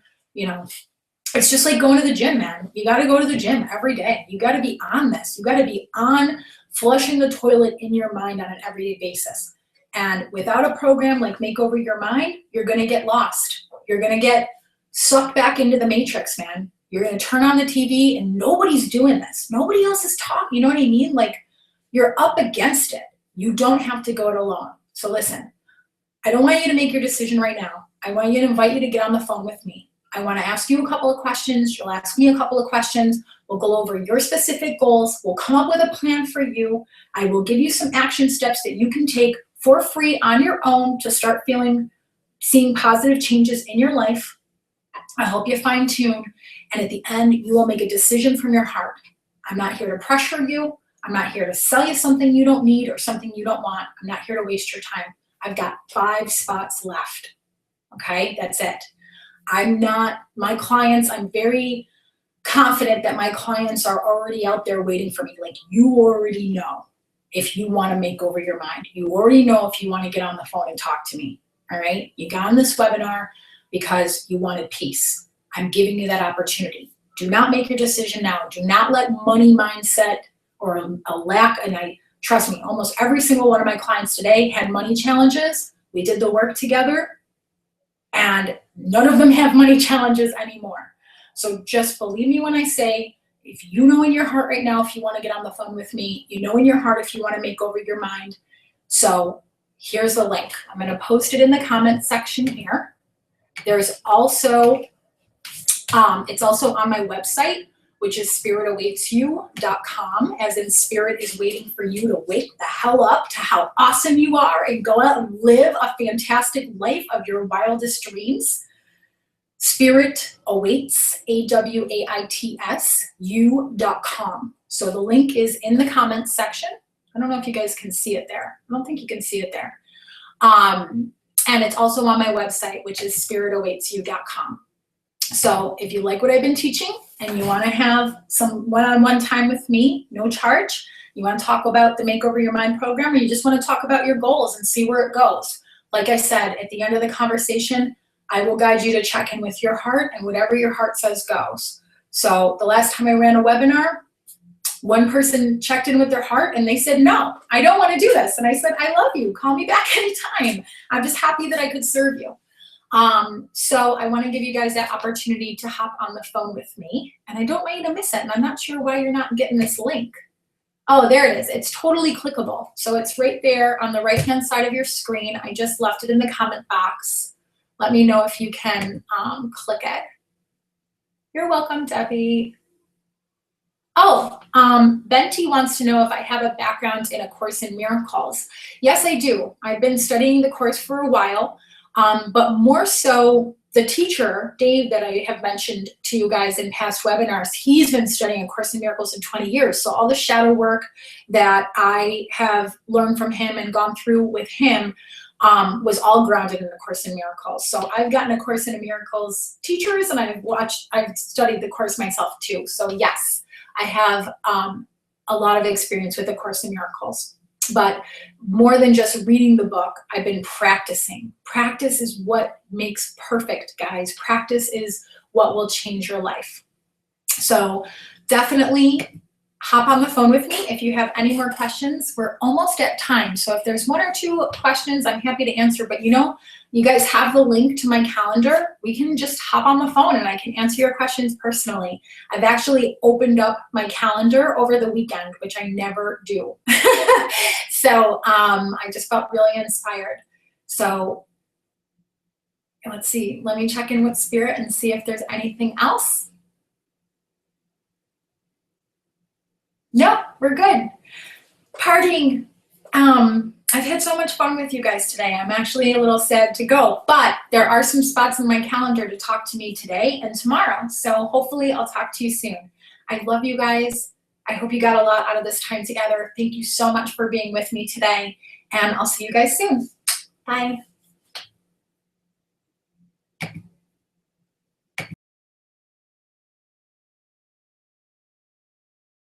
it's just like going to the gym, man. You got to go to the gym every day. You got to be on this. You got to be on flushing the toilet in your mind on an everyday basis. And without a program like Make Over Your Mind, you're going to get lost. You're going to get sucked back into the matrix, man. You're going to turn on the TV and nobody's doing this. Nobody else is talking. You know what I mean? Like, you're up against it. You don't have to go it alone. So listen, I don't want you to make your decision right now. I want you to invite you to get on the phone with me. I want to ask you a couple of questions. You'll ask me a couple of questions. We'll go over your specific goals. We'll come up with a plan for you. I will give you some action steps that you can take for free on your own to start seeing positive changes in your life. I hope you fine tune. And at the end, you will make a decision from your heart. I'm not here to pressure you. I'm not here to sell you something you don't need or something you don't want. I'm not here to waste your time. I've got 5 spots left. Okay, that's it. My clients, I'm very confident that my clients are already out there waiting for me. Like, you already know if you want to make over your mind. You already know if you want to get on the phone and talk to me. All right, you got on this webinar because you wanted peace. I'm giving you that opportunity. Do not make your decision now. Do not let money mindset or a lack, and trust me, almost every single one of my clients today had money challenges. We did the work together, and none of them have money challenges anymore. So just believe me when I say, if you know in your heart right now if you want to get on the phone with me, you know in your heart if you want to make over your mind. So here's the link. I'm going to post it in the comment section here. There's also, it's also on my website, which is spiritawaitsyou.com, as in spirit is waiting for you to wake the hell up to how awesome you are and go out and live a fantastic life of your wildest dreams. Spirit Awaits, AWAITS, So the link is in the comments section. I don't know if you guys can see it there. I don't think you can see it there. And it's also on my website, which is spiritawaitsyou.com. So if you like what I've been teaching and you want to have some one-on-one time with me, no charge, you want to talk about the Makeover Your Mind program, or you just want to talk about your goals and see where it goes. Like I said, at the end of the conversation, I will guide you to check in with your heart, and whatever your heart says goes. So the last time I ran a webinar, one person checked in with their heart and they said, no, I don't want to do this. And I said, I love you. Call me back anytime. I'm just happy that I could serve you. So I want to give you guys that opportunity to hop on the phone with me, and I don't want you to miss it. And I'm not sure why you're not getting this link. Oh, there it is. It's totally clickable. So it's right there on the right-hand side of your screen. I just left it in the comment box. Let me know if you can click it. You're welcome, Debbie. Oh, Benti wants to know if I have a background in A Course in Miracles. Yes, I do. I've been studying the course for a while, but more so the teacher, Dave, that I have mentioned to you guys in past webinars, he's been studying A Course in Miracles in 20 years. So all the shadow work that I have learned from him and gone through with him was all grounded in A Course in Miracles. So I've gotten A Course in Miracles teachers, and I've studied the course myself too. So yes, I have a lot of experience with A Course in Miracles. But more than just reading the book, I've been practicing. Practice is what makes perfect, guys. Practice is what will change your life. So definitely hop on the phone with me if you have any more questions. We're almost at time. So if there's one or two questions, I'm happy to answer. But you know, you guys have the link to my calendar. We can just hop on the phone and I can answer your questions personally. I've actually opened up my calendar over the weekend, which I never do. So I just felt really inspired. So let's see, let me check in with Spirit and see if there's anything else. No, we're good. Partying. I've had so much fun with you guys today. I'm actually a little sad to go, but there are some spots in my calendar to talk to me today and tomorrow. So hopefully I'll talk to you soon. I love you guys. I hope you got a lot out of this time together. Thank you so much for being with me today, and I'll see you guys soon. Bye.